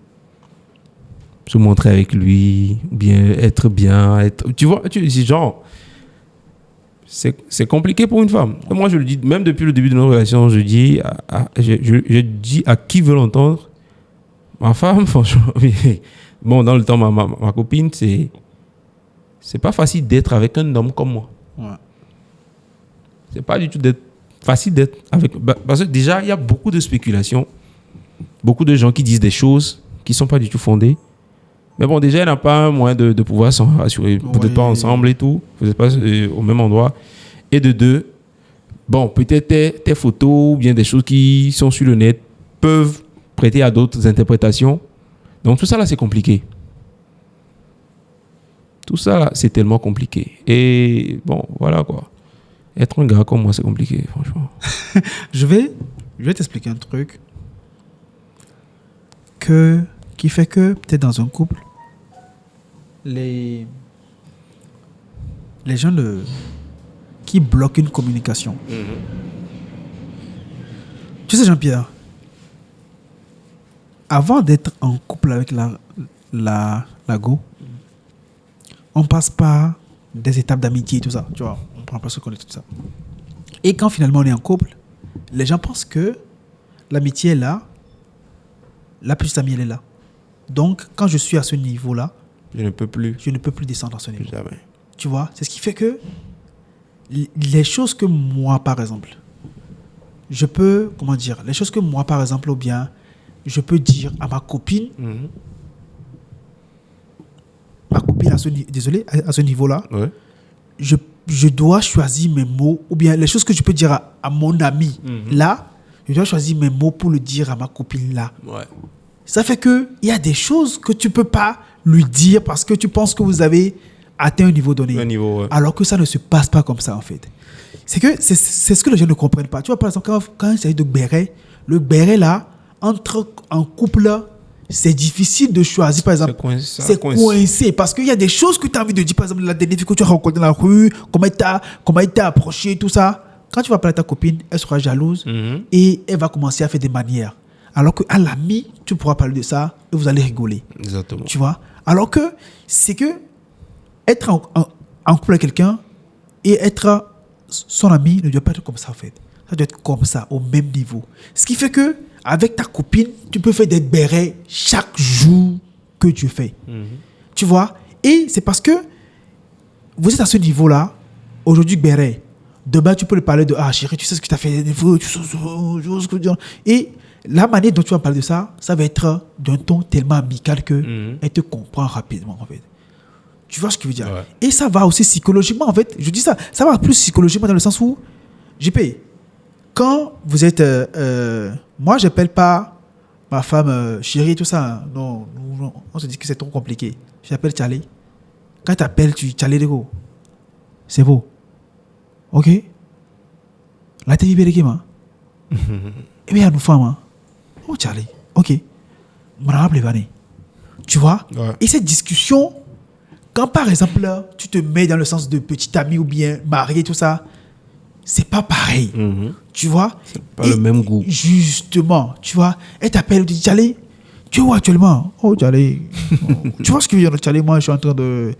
se montrer avec lui, ou bien être bien. Tu vois, genre, c'est compliqué pour une femme. Moi, je le dis, même depuis le début de notre relation, je dis je dis à qui veut l'entendre, ma femme, franchement. Bon, dans le temps, ma copine, c'est pas facile d'être avec un homme comme moi. Ouais. C'est pas du tout facile d'être avec. Parce que déjà, il y a beaucoup de spéculations. Beaucoup de gens qui disent des choses qui ne sont pas du tout fondées. Mais bon, déjà, il n'y a pas un moyen de pouvoir s'en rassurer. Vous n'êtes pas ensemble et tout. Vous n'êtes pas au même endroit. Et de deux, bon, peut-être tes photos ou bien des choses qui sont sur le net peuvent prêter à d'autres interprétations. Donc, tout ça, là, c'est compliqué. Tout ça, là, c'est tellement compliqué. Et bon, voilà quoi. Être un gars comme moi, c'est compliqué, franchement. Je vais t'expliquer un truc qui fait que, peut-être dans un couple, les gens qui bloquent une communication. Tu sais, Jean-Pierre, avant d'être en couple avec la go, on passe par des étapes d'amitié et tout ça. Tu vois, on prend pas ce qu'on est tout ça. Et quand finalement on est en couple, les gens pensent que l'amitié est là, la petite amie elle est là. Donc, quand je suis à ce niveau-là, je ne peux plus descendre à ce niveau. Jamais. Tu vois, c'est ce qui fait que les choses que moi, par exemple, je peux, les choses que moi, par exemple, ou bien, je peux dire à ma copine, à ce niveau-là, ouais. je dois choisir mes mots, ou bien les choses que je peux dire à mon ami, là, je dois choisir mes mots pour le dire à ma copine, là. Ouais. Ça fait qu'il y a des choses que tu ne peux pas lui dire parce que tu penses que vous avez atteint un niveau donné. Ouais. Alors que ça ne se passe pas comme ça, en fait. C'est ce que les gens ne comprennent pas. Tu vois, par exemple, quand il s'agit de béret, le béret, là, entre en couple, là, c'est difficile de choisir, par exemple. C'est coincé. Parce qu'il y a des choses que tu as envie de dire, par exemple, la dernière fois que tu as rencontré dans la rue, comment il t'a approché, tout ça. Quand tu vas parler à ta copine, elle sera jalouse et elle va commencer à faire des manières. Alors qu'à l'ami, tu pourras parler de ça et vous allez rigoler. Exactement. Tu vois? Alors que c'est que être en couple avec quelqu'un et être son ami ne doit pas être comme ça, en fait. Ça doit être comme ça, au même niveau. Ce qui fait que avec ta copine, tu peux faire des bérets chaque jour que tu fais. Tu vois? Et c'est parce que vous êtes à ce niveau-là, aujourd'hui, béret. Demain, tu peux lui parler de « Ah, chérie, tu sais ce que tu as fait, et la manière dont tu vas parler de ça, ça va être d'un ton tellement amical qu'elle te comprend rapidement, en fait. Tu vois ce que je veux dire? Ouais. Et ça va aussi psychologiquement, en fait. Je dis ça va plus psychologiquement dans le sens où, JP, quand vous êtes... moi, je n'appelle pas ma femme chérie, tout ça. Non, on se dit que c'est trop compliqué. Je l'appelle Charlie. Quand tu appelles, Charlie de go. C'est beau. Ok? Là, tu es libéré qui, ma? Eh bien, nous femmes, oh, Charlie. Ok. Tu vois? Ouais. Et cette discussion, quand par exemple, tu te mets dans le sens de petit ami ou bien marié, tout ça, c'est pas pareil. Tu vois? C'est pas le même goût. Justement, tu vois? Elle t'appelle, elle dit, Charlie, tu es où actuellement? Oh, Charlie. Tu vois ce que je veux dire, Charlie? Moi, je suis en train de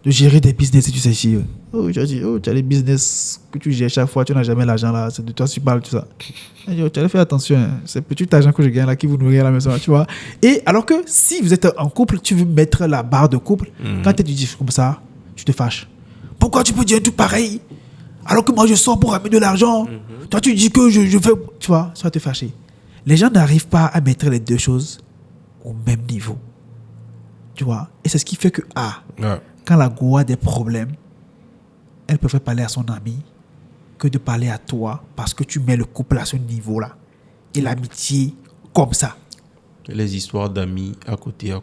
gérer des business et tu sais ici. Oh, tu as les business que tu gères chaque fois, tu n'as jamais l'argent là, c'est de toi que tu parles, tout ça. Tu as fait attention, hein. C'est petit argent que je gagne là qui vous nourrit à la maison, tu vois. Et alors que si vous êtes en couple, tu veux mettre la barre de couple, quand tu dis comme ça, tu te fâches. Pourquoi tu peux dire un truc pareil alors que moi je sors pour amener de l'argent? Toi tu dis que je fais, tu vois, ça va te fâcher. Les gens n'arrivent pas à mettre les deux choses au même niveau. Tu vois. Et c'est ce qui fait que, quand la go a des problèmes, elle préfère parler à son ami que de parler à toi parce que tu mets le couple à ce niveau-là. Et l'amitié comme ça. Et les histoires d'amis à côté là.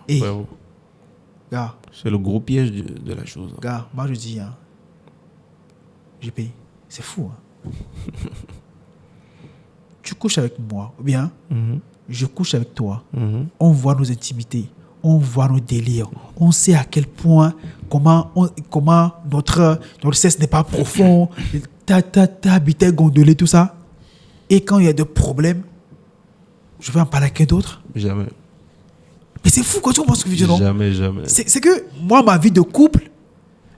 Et, Ouais. Gars, C'est le gros piège de la chose. Gars, moi je dis, JP, c'est fou. Tu couches avec moi, ou bien je couche avec toi. Mhm. On voit nos intimités, on voit nos délires, on sait à quel point, comment notre sexe n'est pas profond, ta bite gondolée, tout ça. Et quand il y a des problèmes, je vais en parler à quelqu'un d'autre. Jamais. Mais c'est fou quand tu comprends ce que je veux dire, non? Jamais. C'est que moi, ma vie de couple,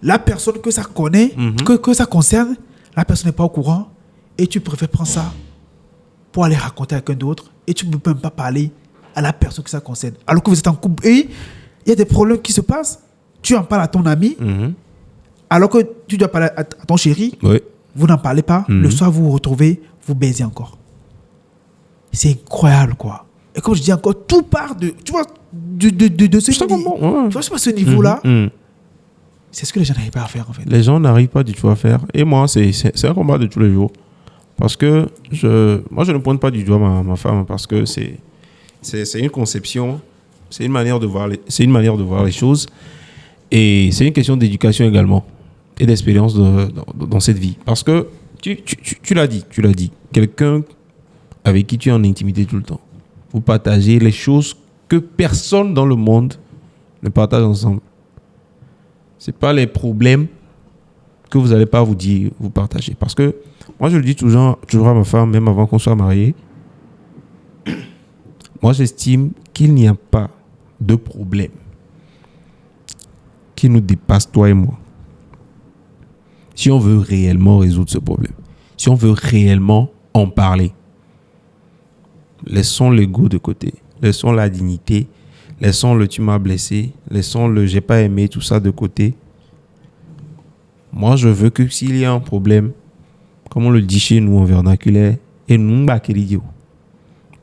la personne que ça connaît, que ça concerne, la personne n'est pas au courant et tu préfères prendre ça pour aller raconter à quelqu'un d'autre et tu ne peux même pas parler à la personne que ça concerne. Alors que vous êtes en couple et il y a des problèmes qui se passent, tu en parles à ton ami, alors que tu dois parler à ton chéri, Oui. vous n'en parlez pas, le soir vous vous retrouvez, vous baisez encore. C'est incroyable, quoi. Et comme je dis encore, tout part de, tu vois, de ce Je te comprends, ouais. Tu vois, ce niveau-là, c'est ce que les gens n'arrivent pas à faire, en fait. Les gens n'arrivent pas du tout à faire. Et moi, c'est un combat de tous les jours. Parce que moi, je ne pointe pas du doigt ma femme parce que c'est une conception, c'est une manière de voir les choses. Et c'est une question d'éducation également et d'expérience dans cette vie. Parce que tu l'as dit. Quelqu'un avec qui tu es en intimité tout le temps. Vous partagez les choses que personne dans le monde ne partage ensemble. Ce n'est pas les problèmes que vous n'allez pas vous dire, vous partager. Parce que moi, je le dis toujours à ma femme, même avant qu'on soit mariés. Moi, j'estime qu'il n'y a pas de problème qui nous dépasse, toi et moi. Si on veut réellement résoudre ce problème, si on veut réellement en parler, laissons l'ego de côté, laissons la dignité, laissons le tu m'as blessé, laissons le j'ai pas aimé, tout ça de côté. Moi, je veux que s'il y a un problème, comme on le dit chez nous en vernaculaire, et nous bakeridio.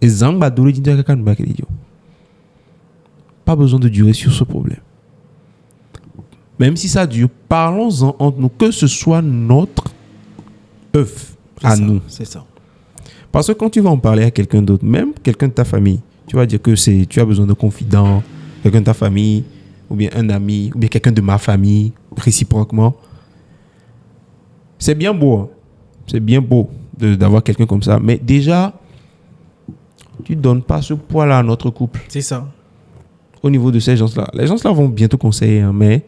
Et zamba dole dit kaka bakeridio. Pas besoin de durer sur ce problème. Même si ça dure, parlons-en entre nous, que ce soit notre œuf à nous. C'est ça. Parce que quand tu vas en parler à quelqu'un d'autre, même quelqu'un de ta famille, tu vas dire que tu as besoin de confident, quelqu'un de ta famille, ou bien un ami, ou bien quelqu'un de ma famille, réciproquement. C'est bien beau. Hein? C'est bien beau d'avoir quelqu'un comme ça. Mais déjà, tu ne donnes pas ce poids-là à notre couple. C'est ça. Au niveau de ces gens-là. Les gens-là vont bientôt conseiller, hein, mais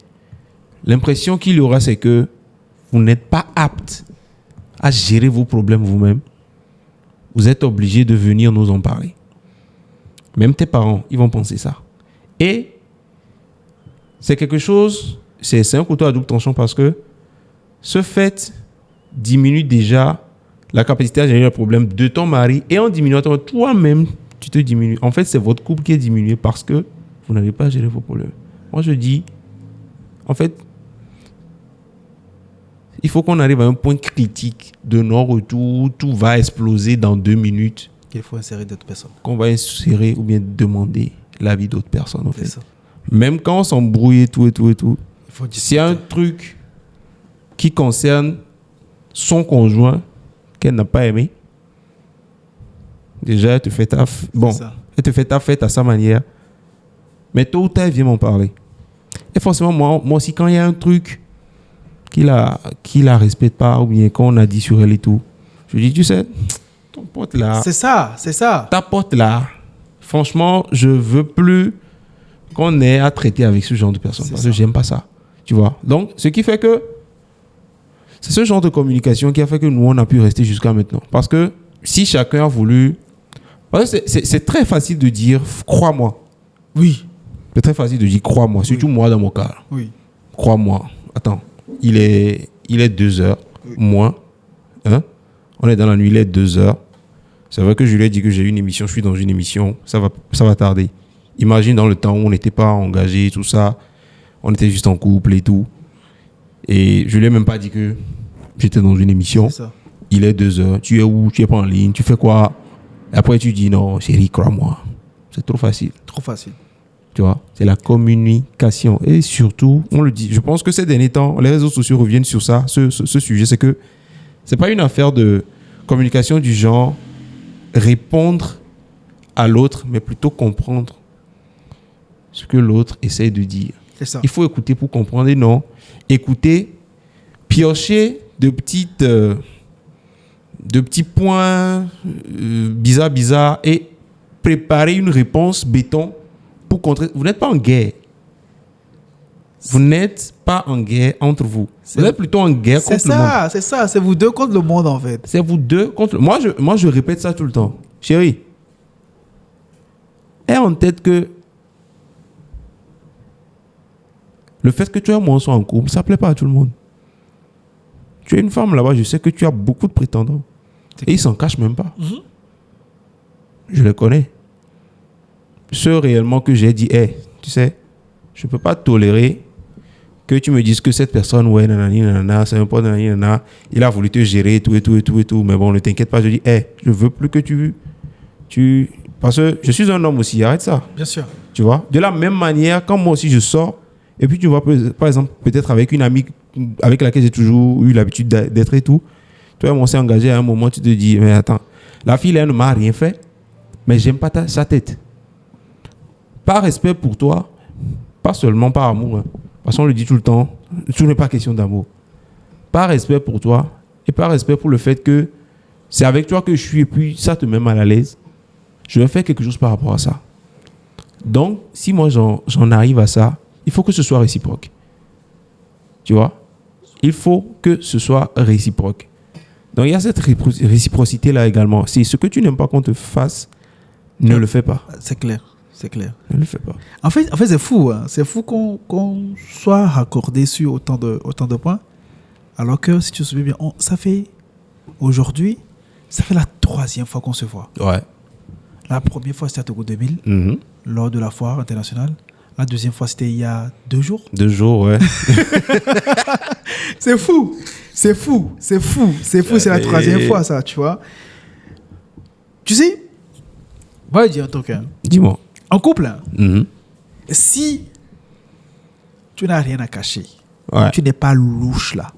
l'impression qu'il y aura, c'est que vous n'êtes pas apte à gérer vos problèmes vous-même. Vous êtes obligé de venir nous en parler. Même tes parents, ils vont penser ça. Et c'est quelque chose, c'est un couteau à double tranchant parce que ce fait diminue déjà la capacité à gérer le problème de ton mari et en diminuant toi-même, tu te diminues. En fait, c'est votre couple qui est diminué parce que vous n'arrivez pas à gérer vos problèmes. Moi, je dis, en fait, il faut qu'on arrive à un point critique de non-retour. Tout va exploser dans 2 minutes. Qu'il faut insérer d'autres personnes. Qu'on va insérer ou bien demander l'avis d'autres personnes. En fait. Ça. Même quand on s'embrouille et tout. Il s'il y a un truc qui concerne son conjoint qu'elle n'a pas aimé, déjà, elle te fait taf. Bon, elle te fait taf, fait à sa manière. Mais tôt ou tard, elle vient m'en parler. Et forcément, moi aussi, quand il y a un truc qui la respecte pas, ou bien qu'on a dit sur elle et tout, je dis, tu sais, ton pote là. C'est ça. Ta pote là, franchement, je veux plus qu'on ait à traiter avec ce genre de personnes. Parce que j'aime pas ça. Tu vois. Donc, ce qui fait que c'est ce genre de communication qui a fait que nous, on a pu rester jusqu'à maintenant. Parce que si chacun a voulu. Parce que c'est très facile de dire, crois-moi. Oui. C'est très facile de dire, crois-moi. Surtout moi dans mon cas. Oui. Crois-moi. Attends. Il est 2 heures. Oui. Moins. Hein? On est dans la nuit, il est 2 heures. C'est vrai que je lui ai dit que j'ai une émission, je suis dans une émission. Ça va tarder. Imagine dans le temps où on n'était pas engagé, tout ça. On était juste en couple et tout. Et je lui ai même pas dit que j'étais dans une émission. C'est ça. Il est 2 heures. Tu es où? Tu es pas en ligne? Tu fais quoi? Et après, tu dis non, chérie, crois-moi. C'est trop facile. Trop facile. Tu vois, c'est la communication. Et surtout, on le dit, je pense que ces derniers temps, les réseaux sociaux reviennent sur ça, ce sujet. C'est que c'est pas une affaire de communication du genre répondre à l'autre, mais plutôt comprendre ce que l'autre essaie de dire. C'est ça. Il faut écouter pour comprendre et non écouter, piocher de petites de petits points bizarres et préparer une réponse béton pour contrer. Vous n'êtes pas en guerre. Vous n'êtes pas en guerre entre vous. Vous êtes plutôt en guerre contre le monde. C'est ça. C'est vous deux contre le monde, en fait. C'est vous deux contre... Moi, je répète ça tout le temps. Chérie, aie en tête que le fait que tu et moi sois en couple, ça ne plaît pas à tout le monde. Tu es une femme là-bas, je sais que tu as beaucoup de prétendants. Et ils s'en cachent même pas. Mm-hmm. Je les connais. Ceux réellement que j'ai dit, hey, tu sais, je ne peux pas tolérer que tu me dises que cette personne, ouais, nanani, nanana, c'est un pote, nanani, nanana, il a voulu te gérer, tout. Mais bon, ne t'inquiète pas, je dis, hey, je veux plus que tu... Parce que je suis un homme aussi, arrête ça. Bien sûr. Tu vois? De la même manière, quand moi aussi je sors, et puis tu vois, par exemple, peut-être avec une amie avec laquelle j'ai toujours eu l'habitude d'être et tout, toi, on s'est engagé à un moment, tu te dis, mais attends, la fille, elle ne m'a rien fait, mais j'aime pas sa tête. Par respect pour toi, pas seulement par amour, hein. Parce qu'on le dit tout le temps, tout n'est pas question d'amour. Par respect pour toi et par respect pour le fait que c'est avec toi que je suis et puis ça te met mal à l'aise, je vais faire quelque chose par rapport à ça. Donc, si moi j'en arrive à ça, il faut que ce soit réciproque. Tu vois? Il faut que ce soit réciproque. Donc, il y a cette réciprocité-là également. C'est ce que tu n'aimes pas qu'on te fasse, ne le fais pas. C'est clair. C'est clair. Ne le fais pas. En fait c'est fou. Hein. C'est fou qu'on soit raccordé sur autant de points. Alors que, si tu te souviens bien, aujourd'hui, ça fait la 3e fois qu'on se voit. Ouais. La première fois, c'était à Togo 2000, lors de la foire internationale. La deuxième fois, c'était il y a 2 jours. 2 jours, ouais. C'est fou. C'est la 3e fois, ça, tu vois. Tu sais, moi, je dis un truc. Hein. Dis-moi. En couple, hein, si tu n'as rien à cacher, ouais. tu n'es pas louche là,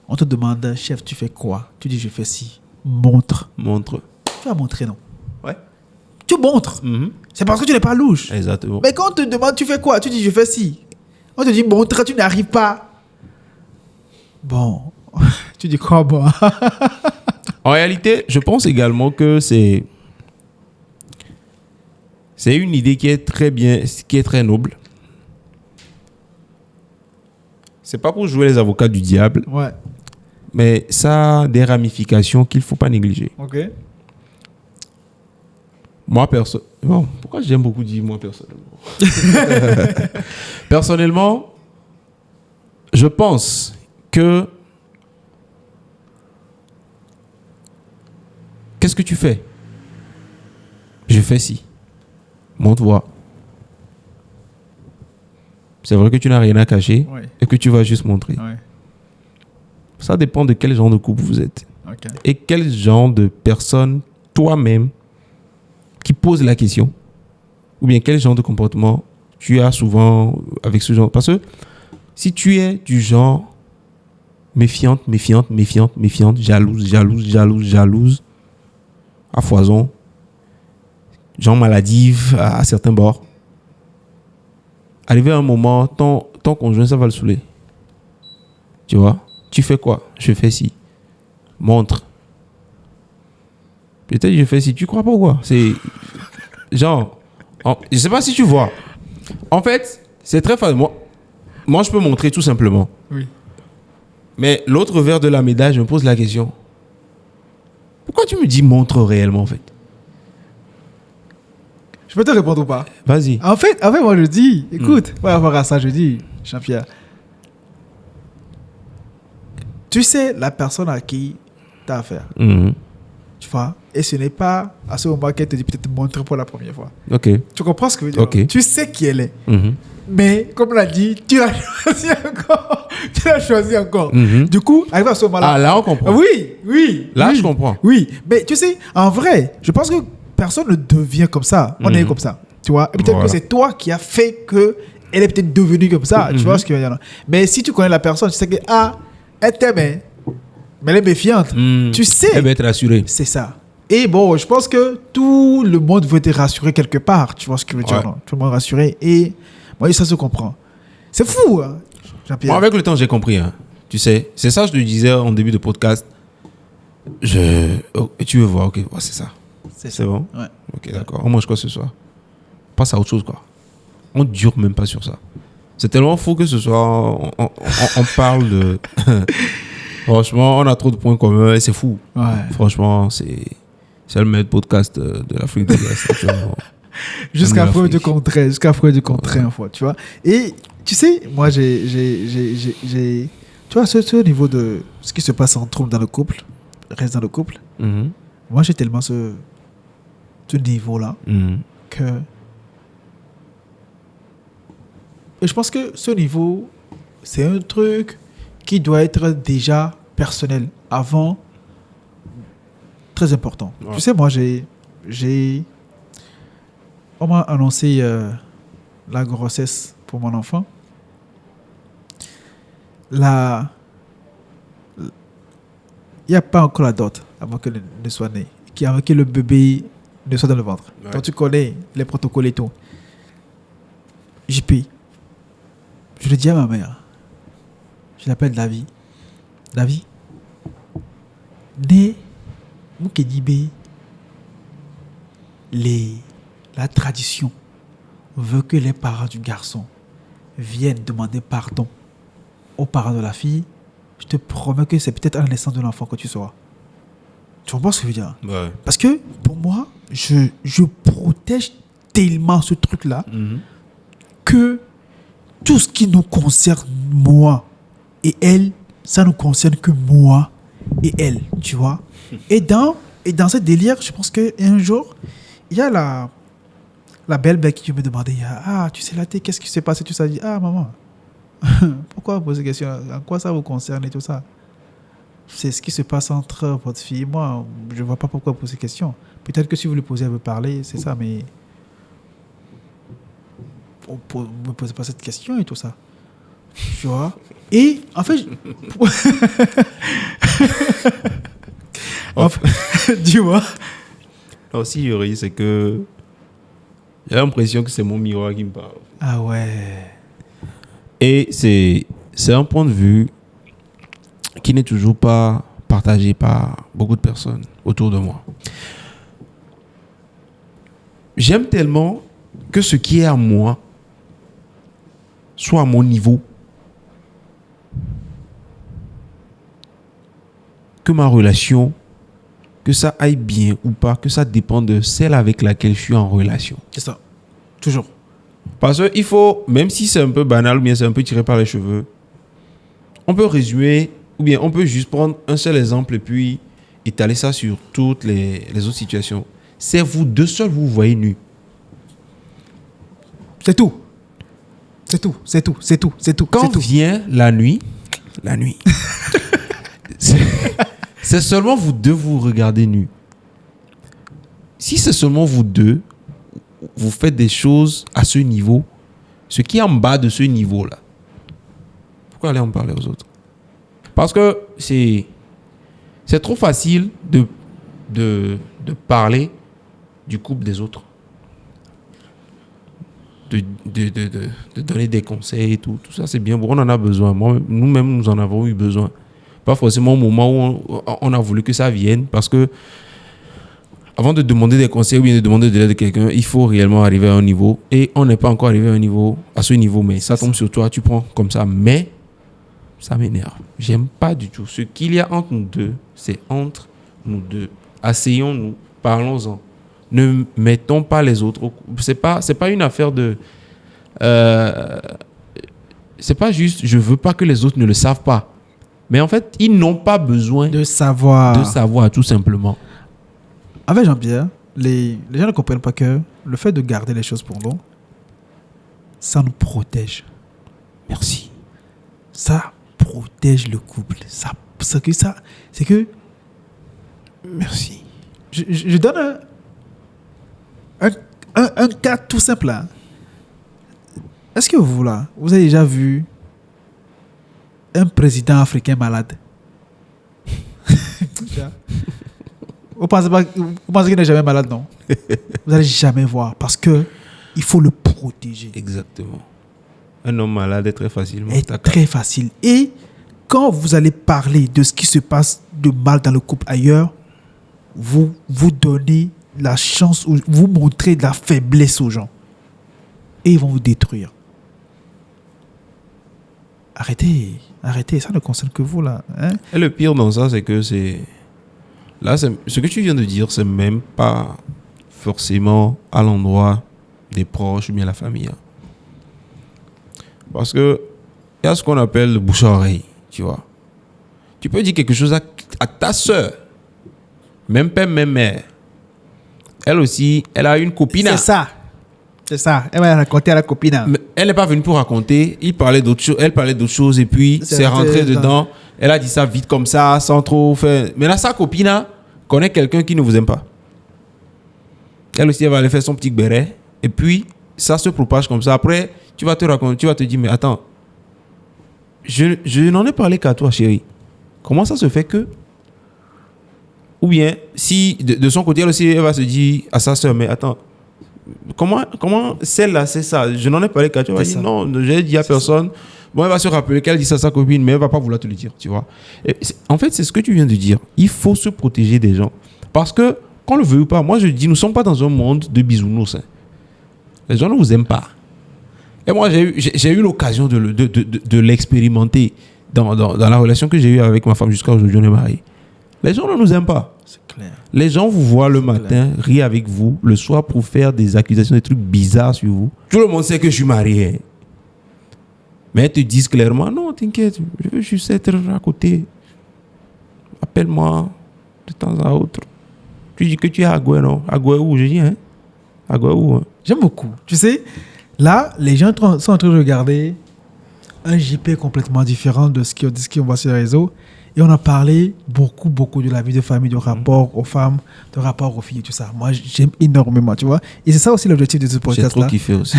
on te demande, chef, tu fais quoi? Tu dis, je fais ci. Montre. Tu vas montrer, non? Ouais. Tu montres. C'est parce que tu n'es pas louche. Exactement. Mais quand on te demande, tu fais quoi? Tu dis, je fais ci. On te dit, montre, tu n'arrives pas. Bon. Tu dis quoi, bon? En réalité, je pense également que c'est une idée qui est très bien, qui est très noble. C'est pas pour jouer les avocats du diable. Ouais. Mais ça a des ramifications qu'il ne faut pas négliger. Ok. Moi, bon, pourquoi j'aime beaucoup dire moi personnellement? Personnellement, je pense que... Qu'est-ce que tu fais? Je fais ci. Montre-toi. C'est vrai que tu n'as rien à cacher et que tu vas juste montrer. Ouais. Ça dépend de quel genre de couple vous êtes. Okay. Et quel genre de personne, toi-même, qui pose la question. Ou bien quel genre de comportement tu as souvent avec ce genre. Parce que si tu es du genre méfiante, jalouse, à foison, genre maladive à certains bords, arrivé à un moment, ton conjoint, ça va le saouler. Tu vois? Tu fais quoi? Je fais ci. Montre. Peut-être je fais ci. Tu crois pas ou quoi? C'est genre... je sais pas si tu vois. En fait, c'est très facile. Moi, je peux montrer tout simplement. Oui. Mais l'autre verre de la médaille, je me pose la question. Pourquoi tu me dis montre réellement, en fait? Je peux te répondre ou pas? Vas-y. En fait, moi, je dis, écoute, par rapport à ça, je dis, Jean-Pierre, tu sais la personne à qui tu as affaire. Tu vois? Et ce n'est pas à ce moment qu'elle te dit peut-être montre pour la première fois. Ok. Tu comprends ce que je veux dire? Okay. Tu sais qui elle est. Mais, comme on l'a dit, tu l'as choisi encore. Du coup, arrivé à ce moment-là... Ah, là, on comprend. Oui. Là, je comprends. Oui, mais tu sais, en vrai, je pense que personne ne devient comme ça. On est comme ça. Tu vois? Et peut-être que c'est toi qui as fait qu'elle est peut-être devenue comme ça. Tu vois ce que je veux dire? Mais si tu connais la personne, tu sais que, elle t'aime, mais elle est méfiante. Tu sais. Elle va être rassurée. C'est ça. Et bon, je pense que tout le monde veut être rassuré quelque part. Tu vois ce que je veux dire? Non? Tout le monde est rassuré. Et moi, ça se comprend. C'est fou, hein, Jean-Pierre. Moi, avec le temps, j'ai compris. Hein. Tu sais, c'est ça que je te disais en début de podcast. Tu veux voir, ok, ouais, c'est ça. C'est bon? Ouais. Ok, d'accord. On mange quoi ce soir? Passe à autre chose, quoi. On dure même pas sur ça. C'est tellement faux que ce soir, on parle de... Franchement, on a trop de points communs et c'est fou. Ouais. Franchement, c'est le meilleur podcast de l'Afrique de l'Est actuellement. Jusqu'à preuve du contraire, une fois, tu vois. Et tu sais, moi, tu vois, ce niveau de ce qui se passe entre dans le couple, reste dans le couple, moi, j'ai tellement ce niveau-là que... Et je pense que ce niveau, c'est un truc qui doit être déjà personnel avant, très important. Ouais. Tu sais, moi, on m'a annoncé la grossesse pour mon enfant. Il n'y a pas encore la date avant qu'elle ne soit née, avant que le bébé ne soit dans le ventre. Ouais. Donc tu connais les protocoles et tout. JP, je le dis à ma mère, je l'appelle David. David, né, Moukedibé, la tradition veut que les parents du garçon viennent demander pardon aux parents de la fille. Je te promets que c'est peut-être à la naissance de l'enfant que tu sauras. Tu comprends ce que je veux dire? Ouais. Parce que pour moi, je protège tellement ce truc-là que tout ce qui nous concerne, moi et elle, ça ne concerne que moi et elle, tu vois. Et dans ce délire, je pense qu'un jour, il y a la belle-mère qui me demandait, tu sais, là, qu'est-ce qui s'est passé? Tout ça, dit, maman, pourquoi vous posez des questions? En quoi ça vous concerne et tout ça? C'est ce qui se passe entre votre fille et moi. Je ne vois pas pourquoi vous posez des questions. Peut-être que si vous lui posez, elle veut parler, c'est ça, mais ne me posez pas cette question et tout ça. Tu vois? Et en fait, dis-moi. Aussi, Yuri, c'est que j'ai l'impression que c'est mon miroir qui me parle. Ah ouais. Et c'est un point de vue qui n'est toujours pas partagé par beaucoup de personnes autour de moi. J'aime tellement que ce qui est à moi soit à mon niveau. Que ma relation, que ça aille bien ou pas, que ça dépend de celle avec laquelle je suis en relation. C'est ça. Toujours. Parce qu'il faut, même si c'est un peu banal ou bien c'est un peu tiré par les cheveux, on peut résumer ou bien on peut juste prendre un seul exemple et puis étaler ça sur toutes les autres situations. C'est vous deux seuls, vous voyez nus. C'est tout. C'est tout. C'est tout. C'est tout. C'est tout. Quand c'est tout. Vient la nuit, c'est seulement vous deux, vous regardez nus. Si c'est seulement vous deux, vous faites des choses à ce niveau, ce qui est en bas de ce niveau-là, pourquoi aller en parler aux autres? Parce que c'est trop facile de parler du couple des autres. De donner des conseils et tout ça, c'est bien. On en a besoin. Nous-mêmes, nous en avons eu besoin. Pas forcément au moment où on a voulu que ça vienne, parce que avant de demander des conseils ou bien de demander de l'aide de quelqu'un, il faut réellement arriver à un niveau. Et on n'est pas encore arrivé à ce niveau, mais ça tombe sur toi, tu prends comme ça. Mais ça m'énerve. J'aime pas du tout. Ce qu'il y a entre nous deux, c'est entre nous deux. Asseyons-nous, parlons-en. Ne mettons pas les autres. C'est pas une affaire de... c'est pas juste, je veux pas que les autres ne le savent pas. Mais en fait, ils n'ont pas besoin de savoir, tout simplement. Avec Jean-Pierre, les gens ne comprennent pas que le fait de garder les choses pour nous, ça nous protège. Merci. Ça protège le couple. C'est que... Merci. Je donne un cas tout simple là. Est-ce que vous avez déjà vu un président africain malade? Vous pensez qu'il n'est jamais malade, non? Vous n'allez jamais voir parce que il faut le protéger. Exactement. Un homme malade est très facilement très facile. Et quand vous allez parler de ce qui se passe de mal dans le couple ailleurs, vous donnez la chance, ou vous montrez de la faiblesse aux gens. Et ils vont vous détruire. Arrêtez, ça ne concerne que vous là. Hein? Et le pire dans ça, c'est que ce que tu viens de dire, c'est même pas forcément à l'endroit des proches ou bien la famille. Hein. Parce que il y a ce qu'on appelle le bouche à oreille, tu vois. Tu peux dire quelque chose à ta soeur, même père, même mère. Elle aussi, elle a une copine. C'est ça. Elle va raconter à la copine. Mais elle n'est pas venue pour raconter. Elle parlait d'autres choses et puis c'est rentré dedans. Elle a dit ça vite comme ça, sans trop faire. Mais là, sa copine connaît quelqu'un qui ne vous aime pas. Elle aussi, elle va aller faire son petit béret. Et puis, ça se propage comme ça. Après, tu vas te raconter, tu vas te dire, mais attends, je n'en ai parlé qu'à toi, chérie. Comment ça se fait que... Ou bien, si de son côté, elle aussi, elle va se dire à sa soeur, mais attends, comment celle-là, c'est ça? Je n'en ai parlé qu'à toi. Elle va dire, non, j'ai dit à personne. Ça. Bon, elle va se rappeler qu'elle dit ça à sa copine, mais elle ne va pas vouloir te le dire, tu vois. Et en fait, c'est ce que tu viens de dire. Il faut se protéger des gens. Parce que, qu'on le veut ou pas, moi je dis, nous ne sommes pas dans un monde de bisounours. Hein. Les gens ne vous aiment pas. Et moi, j'ai eu l'occasion de l'expérimenter dans la relation que j'ai eue avec ma femme jusqu'à aujourd'hui, on est mariés. Les gens ne nous aiment pas. C'est clair. Les gens vous voient le matin, rient avec vous, le soir pour faire des accusations, des trucs bizarres sur vous. Tout le monde sait que je suis marié. Mais elles te disent clairement, non, t'inquiète, je veux juste être à côté. Appelle-moi de temps à autre. Tu dis que tu es à Agoué, non? Agoué où? Je dis, hein? Agoué où? Hein? J'aime beaucoup. Tu sais, là, les gens sont en train de regarder un JP complètement différent de ce qu'on voit sur les réseaux. Et on a parlé beaucoup de la vie de famille, de rapport aux femmes, de rapport aux filles et tout ça. Moi, j'aime énormément, tu vois. Et c'est ça aussi l'objectif de ce podcast-là. J'ai trop kiffé aussi.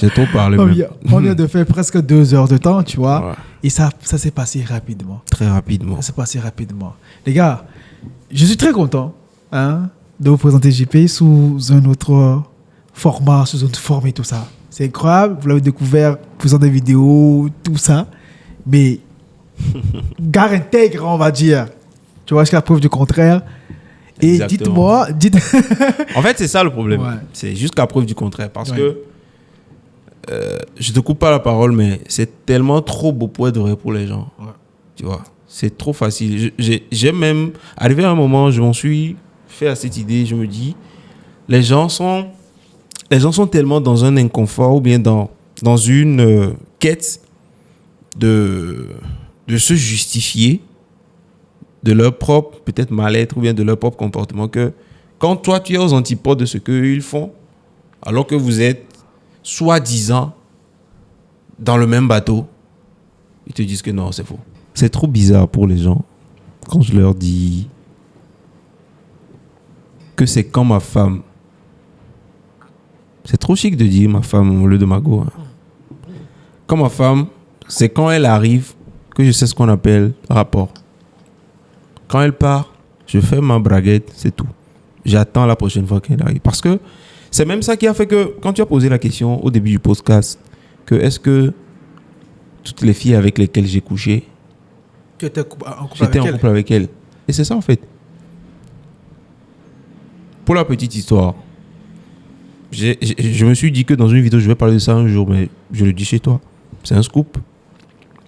J'ai trop parlé même. On vient de faire presque 2 heures de temps, tu vois. Ouais. Et ça s'est passé rapidement. Très rapidement. Ça s'est passé rapidement. Les gars, je suis très content de vous présenter JP sous un autre format, sous une autre forme et tout ça. C'est incroyable. Vous l'avez découvert, faisant des vidéos, tout ça. Mais... gare intègre, on va dire. Tu vois, jusqu'à la preuve du contraire. Et exactement. dites-moi... En fait, c'est ça le problème. Ouais. C'est jusqu'à preuve du contraire. Parce que je te coupe pas la parole, mais c'est tellement trop beau pour être vrai pour les gens. Ouais. Tu vois, c'est trop facile. J'ai même... Arrivé à un moment, je m'en suis fait à cette idée. Je me dis, les gens sont tellement dans un inconfort ou bien dans une quête de se justifier de leur propre peut-être mal-être ou bien de leur propre comportement, que quand toi tu es aux antipodes de ce qu'eux ils font, alors que vous êtes soi-disant dans le même bateau, ils te disent que non, c'est faux. C'est trop bizarre pour les gens quand je leur dis que c'est quand ma femme... C'est trop chic de dire ma femme au lieu de ma go. Hein. Quand ma femme, c'est quand elle arrive que je sais ce qu'on appelle rapport. Quand elle part, je fais ma braguette, c'est tout. J'attends la prochaine fois qu'elle arrive. Parce que c'est même ça qui a fait que, quand tu as posé la question au début du podcast, que est-ce que toutes les filles avec lesquelles j'ai couché, j'étais en couple avec elles. Et c'est ça en fait. Pour la petite histoire, je me suis dit que dans une vidéo, je vais parler de ça un jour, mais je le dis chez toi. C'est un scoop.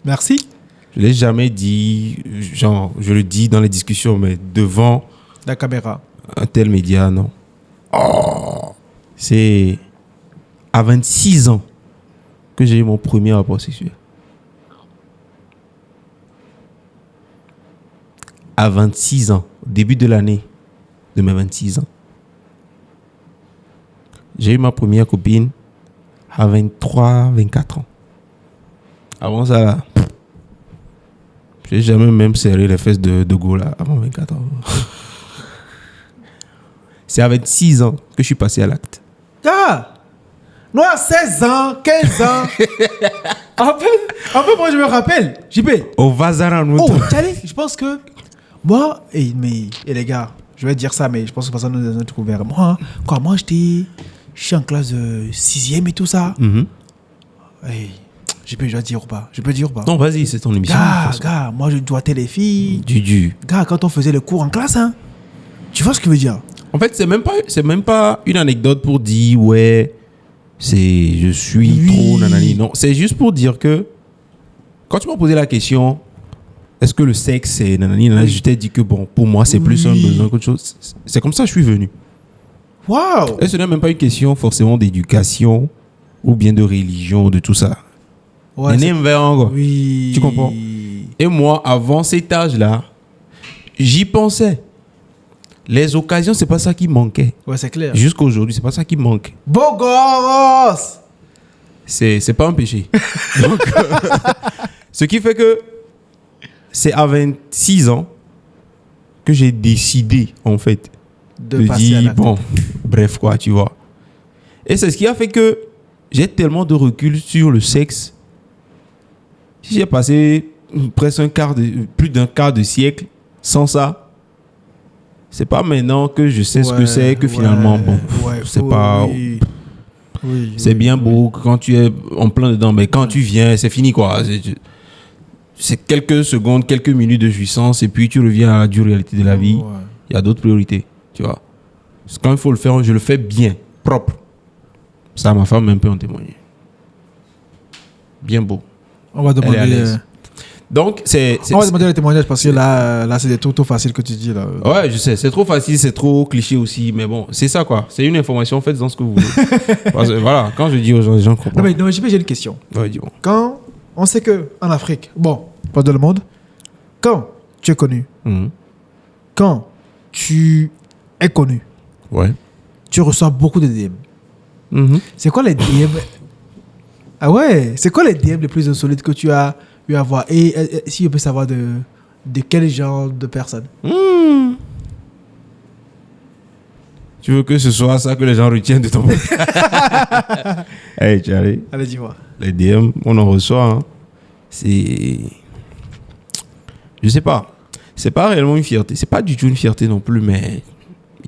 Merci. Je ne l'ai jamais dit, genre, je le dis dans les discussions, mais devant la caméra. Un tel média, non. Oh, c'est à 26 ans que j'ai eu mon premier rapport sexuel. À 26 ans, début de l'année de mes 26 ans. J'ai eu ma première copine à 23, 24 ans. Avant ça, là, j'ai jamais même serré les fesses de go là, avant 24 ans. C'est à 26 ans que je suis passé à l'acte. Ah! Non, à 16 ans, 15 ans. En fait, moi, je me rappelle. JP. Au Vazaran. Oh, je pense que... Moi, et les gars, je vais dire ça, mais je pense que personne ne nous a trouvé. Moi, quand moi, je suis en classe de 6e et tout ça. Mm-hmm. Hey, Je dois dire ou pas? Je peux dire ou pas? Non, vas-y, c'est ton émission. Gars, moi je dois les filles. Du. Gars, quand on faisait le cours en classe, hein, tu vois ce que je veux dire? En fait, c'est même pas une anecdote pour dire, ouais, je suis trop nanani. Non, c'est juste pour dire que quand tu m'as posé la question, est-ce que le sexe c'est nanani, nanani, je t'ai dit que bon, pour moi, c'est plus un besoin qu'autre chose. C'est comme ça que je suis venu. Waouh! Et ce n'est même pas une question forcément d'éducation ou bien de religion, de tout ça. Ouais, oui. Tu comprends? Et moi, avant cet âge-là, j'y pensais. Les occasions, c'est pas ça qui manquait. Ouais, c'est clair. Jusqu'à aujourd'hui, c'est pas ça qui manque. Beau gosse! C'est pas un péché. Donc, ce qui fait que c'est à 26 ans que j'ai décidé, en fait, de dire, bon, bref, quoi, tu vois. Et c'est ce qui a fait que j'ai tellement de recul sur le sexe. J'ai passé presque plus d'un quart de siècle sans ça. C'est pas maintenant que je sais ce que c'est que finalement, bon, c'est pas... Oui, c'est bien beau quand tu es en plein dedans, mais quand tu viens, c'est fini, quoi. C'est quelques secondes, quelques minutes de jouissance, et puis tu reviens à la dure réalité de la vie. Il y a d'autres priorités, tu vois. Quand il faut le faire, je le fais bien, propre. Ça, ma femme même peut en témoigner. Bien beau. On va demander... Donc, on va demander les témoignages parce que là c'est trop facile que tu dis. Là. Ouais, je sais. C'est trop facile, c'est trop cliché aussi. Mais bon, c'est ça, quoi. C'est une information, faites dans ce que vous voulez. Parce que, voilà, quand je dis aux gens, les gens comprennent. Non, mais j'ai une question. Ouais, dis-moi. Quand on sait qu'en Afrique, bon, pas dans le monde, quand tu es connu, quand tu es connu, tu reçois beaucoup de DM. C'est quoi les DM? Ah ouais, c'est quoi les DM les plus insolites que tu as eu à voir? Et si on peut savoir de quel genre de personnes? Tu veux que ce soit ça que les gens retiennent de ton podcast? Hey, Charlie. Allez, dis-moi. Les DM, on en reçoit. Hein. C'est... Je sais pas. C'est pas réellement une fierté. C'est pas du tout une fierté non plus, mais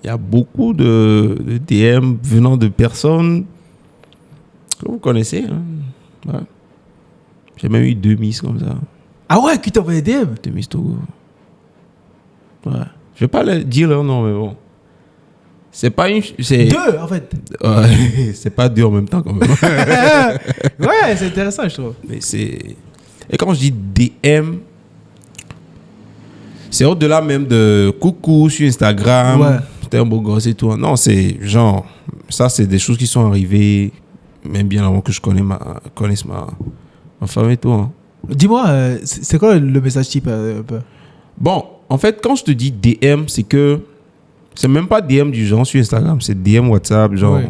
il y a beaucoup de DM venant de personnes que vous connaissez. Hein. Ouais. J'ai même eu 2 Miss comme ça. Ah ouais, qui t'envoie des DM? 2 Miss Togo. Ouais. Je vais pas dire leur nom, mais bon. C'est pas une... C'est... 2, en fait. Ouais, c'est pas 2 en même temps, quand même. Ouais, c'est intéressant, je trouve. Mais c'est... Et quand je dis DM, c'est au-delà même de coucou sur Instagram. Ouais. T'es un beau gosse et tout. Non, c'est genre... Ça, c'est des choses qui sont arrivées, même bien avant que je connaisse ma femme et tout. Hein. Dis-moi, c'est quoi le message type un peu? Bon, en fait, quand je te dis DM, c'est que... C'est même pas DM du genre sur Instagram, c'est DM WhatsApp, genre... Ouais.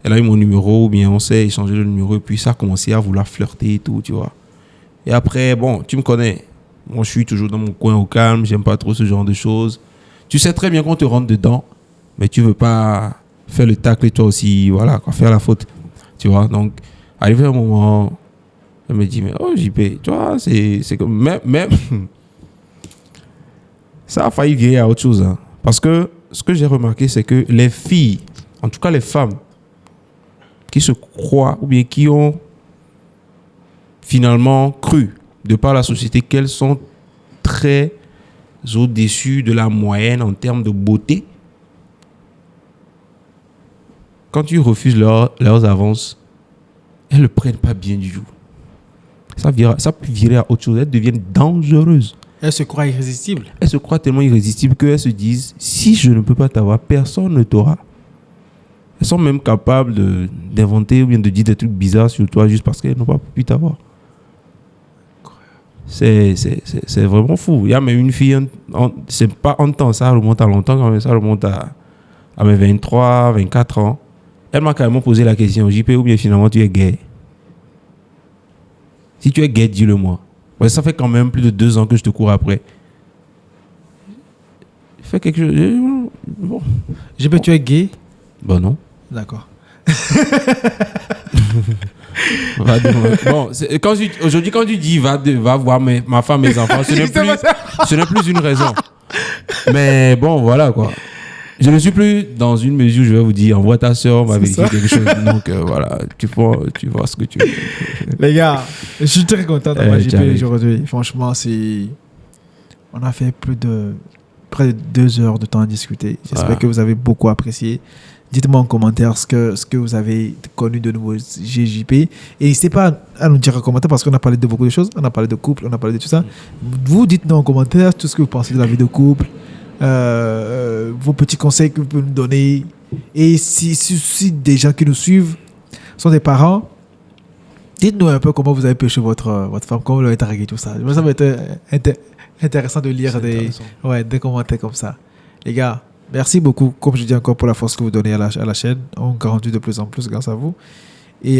Elle a eu mon numéro, ou bien on s'est échangé le numéro, et puis ça a commencé à vouloir flirter et tout, tu vois. Et après, bon, tu me connais. Moi, je suis toujours dans mon coin au calme, j'aime pas trop ce genre de choses. Tu sais très bien qu'on te rentre dedans, mais tu veux pas faire le tacle et toi aussi, voilà, quoi, faire la faute, tu vois. Donc, arrivé un moment, elle me dit, mais oh, JP, tu vois, c'est comme... Même ça a failli virer à autre chose, hein. Parce que ce que j'ai remarqué, c'est que les filles, en tout cas les femmes, qui se croient ou bien qui ont finalement cru, de par la société, qu'elles sont très au-dessus de la moyenne en termes de beauté, quand tu refuses leurs avances, elles ne le prennent pas bien du tout. Ça peut virer à autre chose. Elles deviennent dangereuses. Elles se croient irrésistibles. Elles se croient tellement irrésistibles qu'elles se disent, si je ne peux pas t'avoir, personne ne t'aura. Elles sont même capables d'inventer ou bien de dire des trucs bizarres sur toi juste parce qu'elles n'ont pas pu t'avoir. C'est vraiment fou. Il y a même une fille, c'est pas en temps, ça remonte à longtemps quand même, ça remonte à mes 23, 24 ans. Elle m'a carrément posé la question, JP, ou bien finalement tu es gay? Si tu es gay, dis-le-moi. Ouais, ça fait quand même plus de 2 ans que je te cours après. Fais quelque chose. Bon. JP, tu es gay? Bon, non. D'accord. Bon, aujourd'hui, quand tu dis va voir ma femme, mes enfants, ce n'est plus une raison. Mais bon, voilà quoi. Je ne suis plus dans une mesure où je vais vous dire envoie ta soeur, on va C'est vérifier ça. quelque chose. Donc voilà, tu vois ce que tu veux. Les gars, je suis très content d'avoir JP J'arrive. aujourd'hui. Franchement, on a fait près de 2 heures de temps à discuter. J'espère Ouais. que vous avez beaucoup apprécié. Dites-moi en commentaire ce que vous avez connu de nouveau GJP. Et n'hésitez pas à nous dire en commentaire parce qu'on a parlé de beaucoup de choses. On a parlé de couple, on a parlé de tout ça. Vous dites-nous en commentaire tout ce que vous pensez de la vie de couple, vos petits conseils que vous pouvez nous donner. Et si des gens qui nous suivent sont des parents, dites-nous un peu comment vous avez pêché votre femme, comment vous l'avez dragué, tout ça. Ça va être intéressant de lire C'est intéressant. des commentaires comme ça. Les gars, merci beaucoup, comme je dis encore, pour la force que vous donnez à la chaîne. On grandit de plus en plus grâce à vous. Et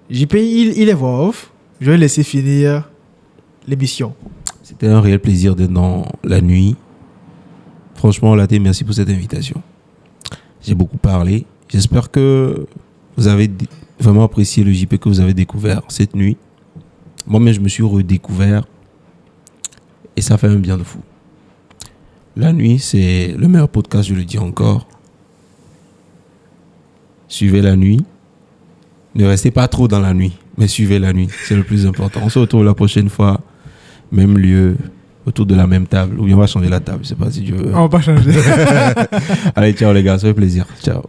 JP, il est voix off. Je vais laisser finir l'émission. C'était un réel plaisir d'être dans la nuit. Franchement, Laté, merci pour cette invitation. J'ai beaucoup parlé. J'espère que vous avez vraiment apprécié le JP que vous avez découvert cette nuit. Moi-même, je me suis redécouvert. Et ça fait un bien de fou. La nuit, c'est le meilleur podcast, je le dis encore. Suivez la nuit. Ne restez pas trop dans la nuit, mais suivez la nuit. C'est le plus important. On se retrouve la prochaine fois. Même lieu, autour de la même table. Ou bien on va changer la table, je sais pas si tu veux. On va pas changer. Allez, ciao les gars, ça fait plaisir. Ciao.